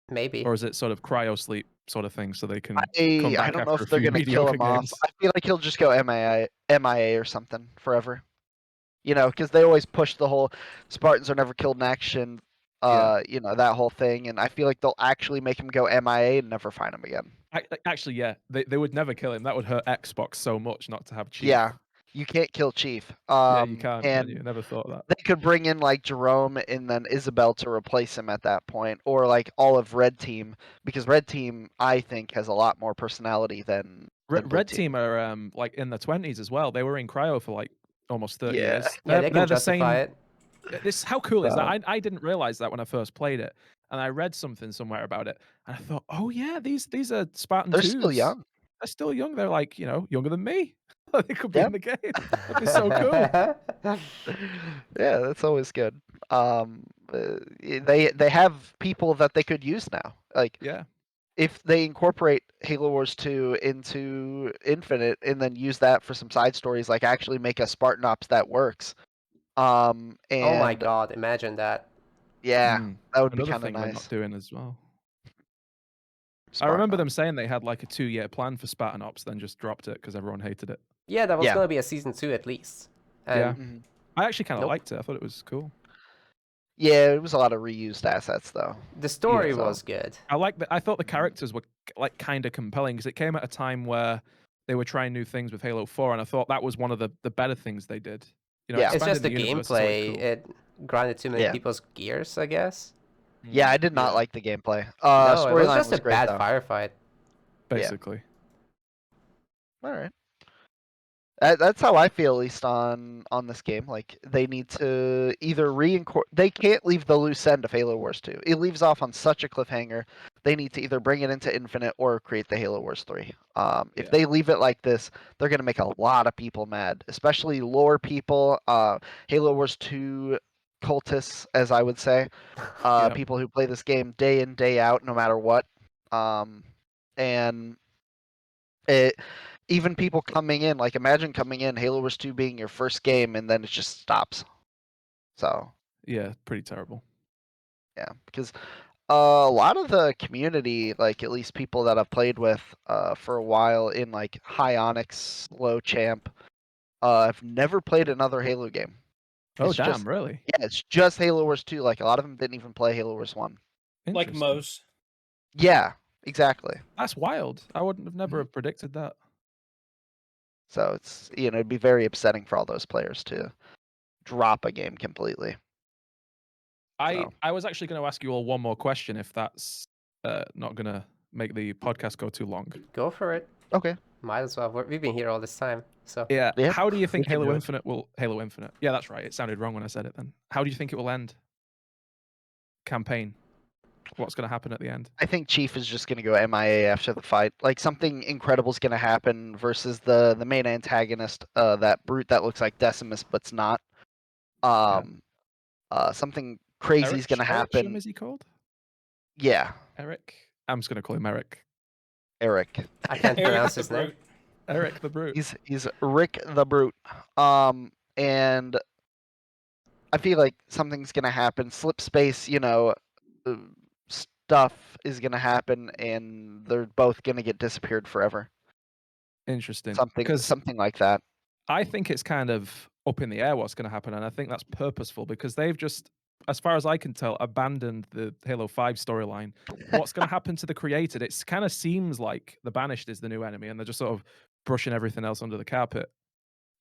Maybe. Or is it sort of cryo sleep sort of thing so they can come I back don't know after if a they're few gonna kill mediocre him off. games? I feel like he'll just go MIA or something forever. Because they always push the whole Spartans are never killed in action. Yeah. That whole thing, and I feel like they'll actually make him go MIA and never find him again. Actually, yeah, they would never kill him. That would hurt Xbox so much not to have Chief. Yeah, you can't kill Chief. Yeah, you can't. And You never thought of that. they could bring in like Jerome and then Isabel to replace him at that point, or like all of Red Team, because Red Team I think has a lot more personality than Blue Red Team are like in the 20s as well. They were in cryo for like almost 30 Yeah. years. Yeah, they can they're the justify same. it. How cool is that? Wow. I didn't realize that when I first played it, and I read something somewhere about it, and I thought, oh yeah, these are Spartan They're 2s. still young. They're still young. They're like younger than me. They could be Yep. in the game. That'd be so cool. Yeah, that's always good. They have people that they could use now. Like Yeah. if they incorporate Halo Wars 2 into Infinite and then use that for some side stories, like actually make a Spartan Ops that works. And Oh my god, imagine that. yeah, Mm. that would be Another kind of thing they're not nice. doing as well. I Spartan remember Ops. them saying they had like a 2-year plan for Spartan Ops, then just dropped it because everyone hated it. Yeah, that was Yeah. gonna be a season 2 at least. And Yeah. Mhm. I actually kind of Nope. liked it. I thought it was cool. Yeah, it was a lot of reused assets though. the story so- was good. I thought the characters were like kind of compelling because it came at a time where they were trying new things with Halo 4, and I thought that was one of the better things they did. Yeah. It's just the expanding universe is always gameplay. cool. It grinded too many Yeah. people's gears, I guess. Yeah, I did not Yeah, like the gameplay. No, it was Storyline just was a great bad though. firefight. basically. All right. That's how I feel, at least on this game. Like they need to either they can't leave the loose end of Halo Wars 2. It leaves off on such a cliffhanger. They need to either bring it into Infinite or create the Halo Wars 3. If Yeah. they leave it like this, they're gonna make a lot of people mad, especially lore people. Halo Wars 2 cultists, as I would say, Yep. people who play this game day in day out, no matter what. And it. Even people coming in, like imagine coming in, Halo Wars 2 being your first game, and then it just stops. So Yeah, pretty terrible. yeah, because a lot of the community, like at least people that I've played with for a while in like High Onyx, Low Champ, have never played another Halo game. Oh It's damn, just- really? Yeah, it's just Halo Wars 2. Like a lot of them didn't even play Halo Wars 1. Like Interesting. Mose. Yeah, exactly. That's wild. I wouldn't have Mm-hmm. never have predicted that. So it's it'd be very upsetting for all those players to drop a game completely. So. I was actually going to ask you all one more question if that's not going to make the podcast go too long. Go for it. Okay. Might as well. We've been here all this time, so. Yeah. Yeah, How do you think we can do Halo it. Infinite will Halo Infinite? Yeah, that's right. It sounded wrong when I said it then. How do you think it will end? Campaign. What's going to happen at the end? I think Chief is just going to go MIA after the fight. Like something incredible is going to happen versus the main antagonist, that brute that looks like Decimus but's not. Something crazy is going to happen. Is he called? Yeah, Eric. I'm just going to call him Eric. Eric. I can't Eric pronounce the his name. Brute. Eric the Brute. He's Rick the Brute. And I feel like something's gonna happen. Slip space, stuff is gonna happen, and they're both gonna get disappeared forever. Interesting. Something like that. I think it's kind of up in the air what's going to happen, and I think that's purposeful because they've just, as far as I can tell, abandoned the Halo 5 storyline. What's going to happen to the created? It kind of seems like the Banished is the new enemy, and they're just sort of brushing everything else under the carpet.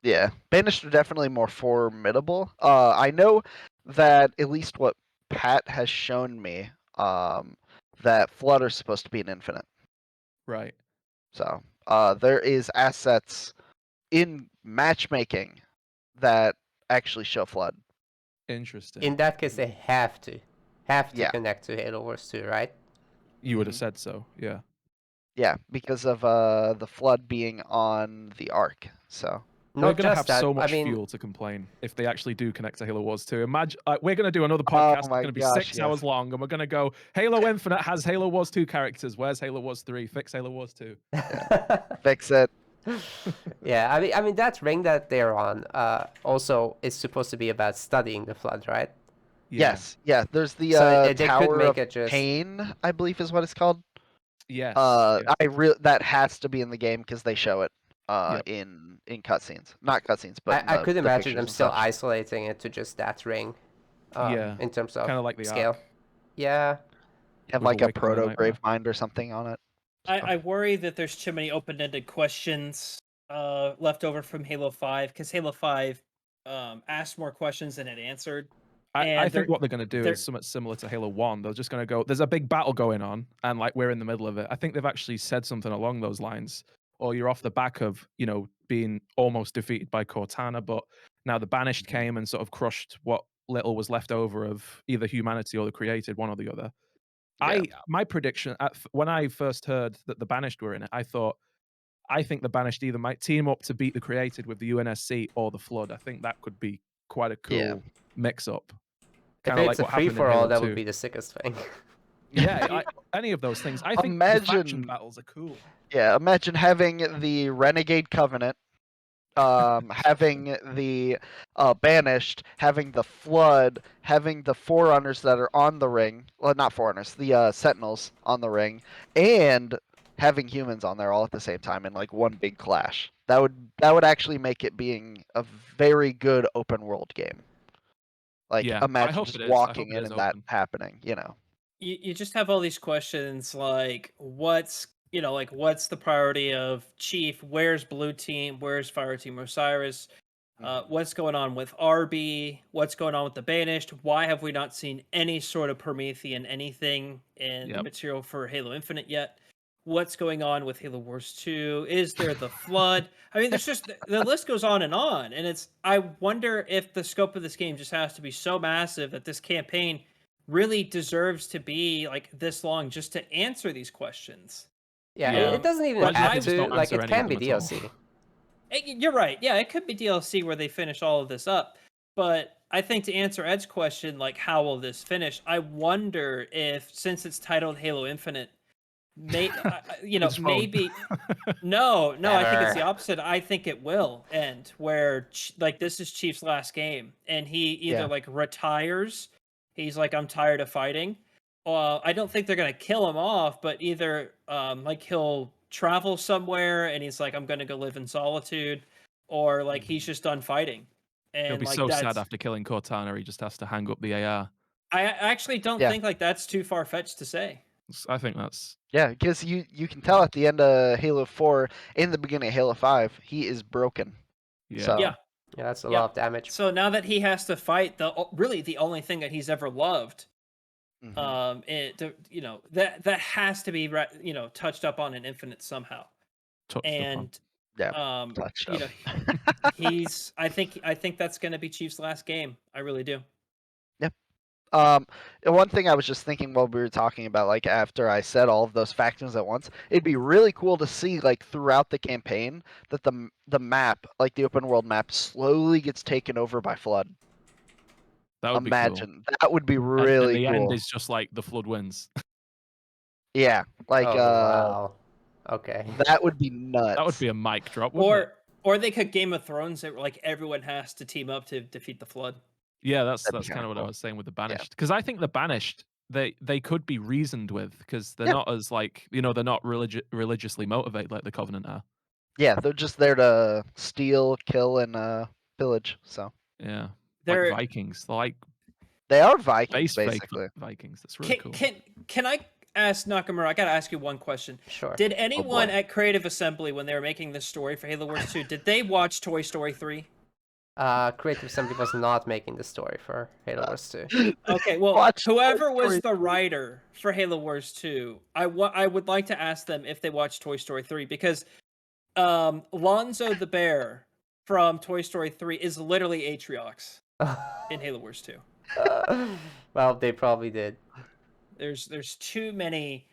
Yeah, Banished are definitely more formidable. I know that at least what Pat has shown me, that Flutter's supposed to be an infinite. Right. So, there is assets in matchmaking that actually show Flood. Interesting. In that case, they have to Yeah. connect to Halo Wars 2, right? You would have said so, yeah. Yeah, because of the Flood being on the Ark. So We're Not going to have just that. so much I mean, fuel to complain if they actually do connect to Halo Wars 2. Imagine we're going to do another podcast. It's my going to be gosh, 6 hours long, and we're going to go, Halo Infinite has Halo Wars 2 characters. Where's Halo Wars 3? Fix Halo Wars 2. fix it. Yeah, I mean that ring that they're on also is supposed to be about studying the Flood, right? Yeah. Yes, yeah. There's the So they could Tower make of it just- Pain, I believe is what it's called. Yes. That has to be in the game because they show it Yep. in cutscenes, not cutscenes, but I could the imagine pictures them and still such. isolating it to just that ring. Yeah, In terms of kind of like the scale. Ark. Yeah. Have with like a Awakening of the proto Nightmare. grave mind or something on it. I worry that there's too many open-ended questions left over from Halo 5 because Halo 5 asked more questions than it answered. I And think what they're going to do they're- is something similar to Halo 1. They're just going to go, there's a big battle going on, and like we're in the middle of it. I think they've actually said something along those lines. Or you're off the back of, being almost defeated by Cortana, but now the Banished came and sort of crushed what little was left over of either humanity or the created, one or the other. Yeah. My prediction, when I first heard that the Banished were in it, I think the Banished either might team up to beat the created with the UNSC or the Flood. I think that could be quite a cool Yeah. mix-up. If Kinda it's like a what happened in free-for-all, Halo that 2. would be the sickest thing. Yeah, any of those things. I think the faction Imagine- battles are cool. Yeah, imagine having the Renegade Covenant, having the Banished, having the Flood, having the Forerunners that are on the ring. Well, not Forerunners, the Sentinels on the ring, and having humans on there all at the same time in like one big clash. That would actually make it being a very good open world game. Like Yeah, I imagine hope just it is. I hope walking it in is and that open. happening. you just have all these questions like what's the priority of Chief? Where's Blue Team? Where's Fire Team Osiris? What's going on with RB? What's going on with the Banished? Why have we not seen any sort of Promethean anything in the Yep. material for Halo Infinite yet? What's going on with Halo Wars 2? Is there the Flood? I mean, there's just the list goes on, and I wonder if the scope of this game just has to be so massive that this campaign really deserves to be like this long just to answer these questions. Yeah, Yeah. it doesn't even Imagine if have they just to. don't Like, answer it any can of be them at all. DLC. You're right. Yeah, it could be DLC where they finish all of this up. But I think to answer Ed's question, like, how will this finish? I wonder if, since it's titled Halo Infinite, It's wrong. maybe. No, I think it's the Never. opposite. I think it will end where, like, this is Chief's last game, and he either Yeah. like retires. He's like, I'm tired of fighting. I don't think they're gonna kill him off, but either like he'll travel somewhere and he's like, I'm gonna go live in solitude, or like he's just done fighting. And He'll be like so sad that's, after killing Cortana, he just has to hang up the AR. I actually don't Yeah. think like that's too far fetched to say. I think that's Yeah, because you can tell at the end of Halo 4, in the beginning of Halo 5, he is broken. yeah. So, Yeah. Yeah, that's a Yeah. lot of damage. So now that he has to fight really the only thing that he's ever loved, mhm. that has to be touched up on in Infinite somehow. Touched upon. And Yeah, touched up. I think that's going to be Chief's last game. I really do. And one thing I was just thinking while we were talking about, like after I said all of those factions at once, it'd be really cool to see like throughout the campaign that the map, like the open world map, slowly gets taken over by Flood. That would Imagine that would be be cool. really And the cool. end is just like the Flood wins. Yeah, like Oh, wow. Okay. that would be nuts. That would be a mic drop, wouldn't it? Or they could Game of Thrones it, like everyone has to team up to defeat the Flood. Yeah, that's That'd be kind kinda of what I cool. was saying with the banished, because I think the banished they could be reasoned with because they're Yeah. not as like they're not religiously motivated like the Covenant are. Yeah, they're just there to steal, kill, and pillage. So Yeah, like They're Vikings. They're like they are Vikings, space basically. Vikings. That's really can, cool. can I ask Nakamura? I gotta ask you one question. Sure. Did anyone boy. at Creative Assembly, when they were making this story for Halo Wars 2, did they watch Toy Story 3? Creative Assembly was not making the story for Halo Wars 2. Okay, well, Watch whoever Toy was Story the 3. writer for Halo Wars 2, I would like to ask them if they watched Toy Story 3 because Lonzo the bear from Toy Story 3 is literally Atriox in Halo Wars 2. Well, they probably did. There's too many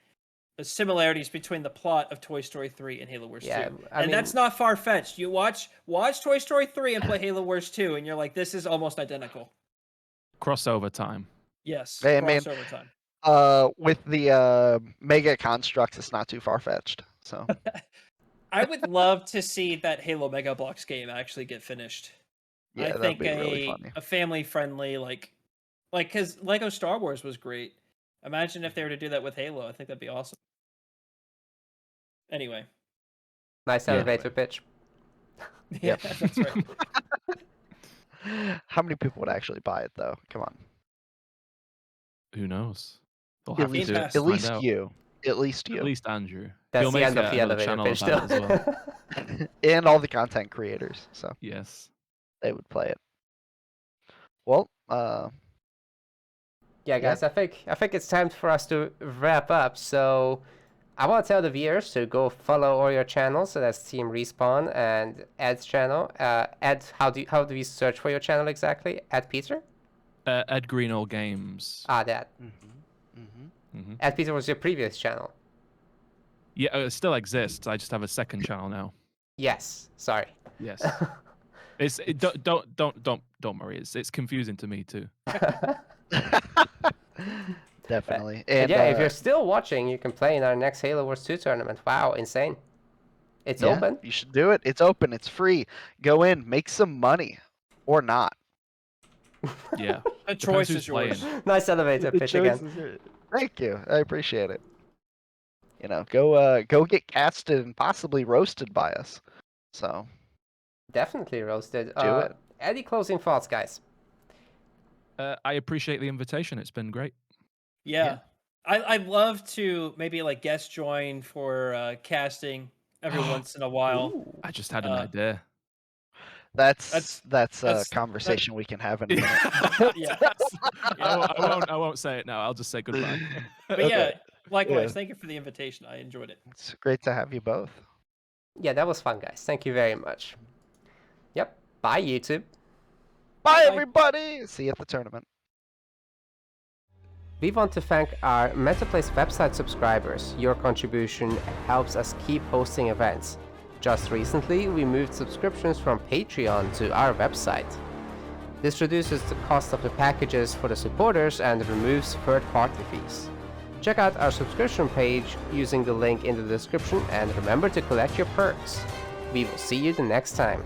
similarities between the plot of Toy Story 3 and Halo Wars 2. I mean, that's not far-fetched. You watch Toy Story 3 and play Halo Wars 2 and you're like, this is almost identical. Crossover time. Yes, Hey, man. crossover time. With the mega constructs, it's not too far fetched. So I would love to see that Halo Mega Bloks game actually get finished. yeah, I that'd think be really funny. a family-friendly like because Lego Star Wars was great. Imagine if they were to do that with Halo. I think that'd be awesome. Anyway. nice Yeah. elevator pitch. Yeah, that's right. How many people would actually buy it, though? Come on. Who knows? They'll At have least, to do it Pass. to at find least out. you. At least you. At least Andrew. That's He'll the make end of the another elevator channel pitch, about though. it as well. And all the content creators. So Yes. they would play it. Well, Yeah, guys, I think it's time for us to wrap up. So I want to tell the viewers to go follow all your channels. So that's Team Respawn and Ed's channel. Ed, how do we search for your channel exactly? Ed Peter? Ed Greenall Games. That. Mhm. Ed Peter was your previous channel. Yeah, it still exists. I just have a second channel now. Yes. Sorry. Yes. Don't worry. It's confusing to me too. definitely. And And yeah, if you're still watching, you can play in our next Halo Wars 2 tournament. Wow, insane. It's yeah, open. You should do it. It's open. It's free. Go in, make some money, or not. Yeah. The Depends choice who's is yours. playing. Nice elevator pitch again. Thank you. I appreciate it. You know, go get casted and possibly roasted by us. So Definitely roasted. Do it. Any closing thoughts, guys? I appreciate the invitation. It's been great. Yeah. I'd love to maybe like guest join for casting every once in a while. Ooh. I just had an idea. that's a that's- conversation we can have in a minute. Yeah. I won't say it now. I'll just say goodbye. But Okay. yeah, likewise, Yeah. thank you for the invitation. I enjoyed it. It's great to have you both. Yeah, that was fun, guys. Thank you very much. Yep. Bye, YouTube. Bye, Bye. everybody. See you at the tournament. We want to thank our MetaPlace website subscribers. Your contribution helps us keep hosting events. Just recently, we moved subscriptions from Patreon to our website. This reduces the cost of the packages for the supporters and removes third-party fees. Check out our subscription page using the link in the description and remember to collect your perks. We will see you the next time.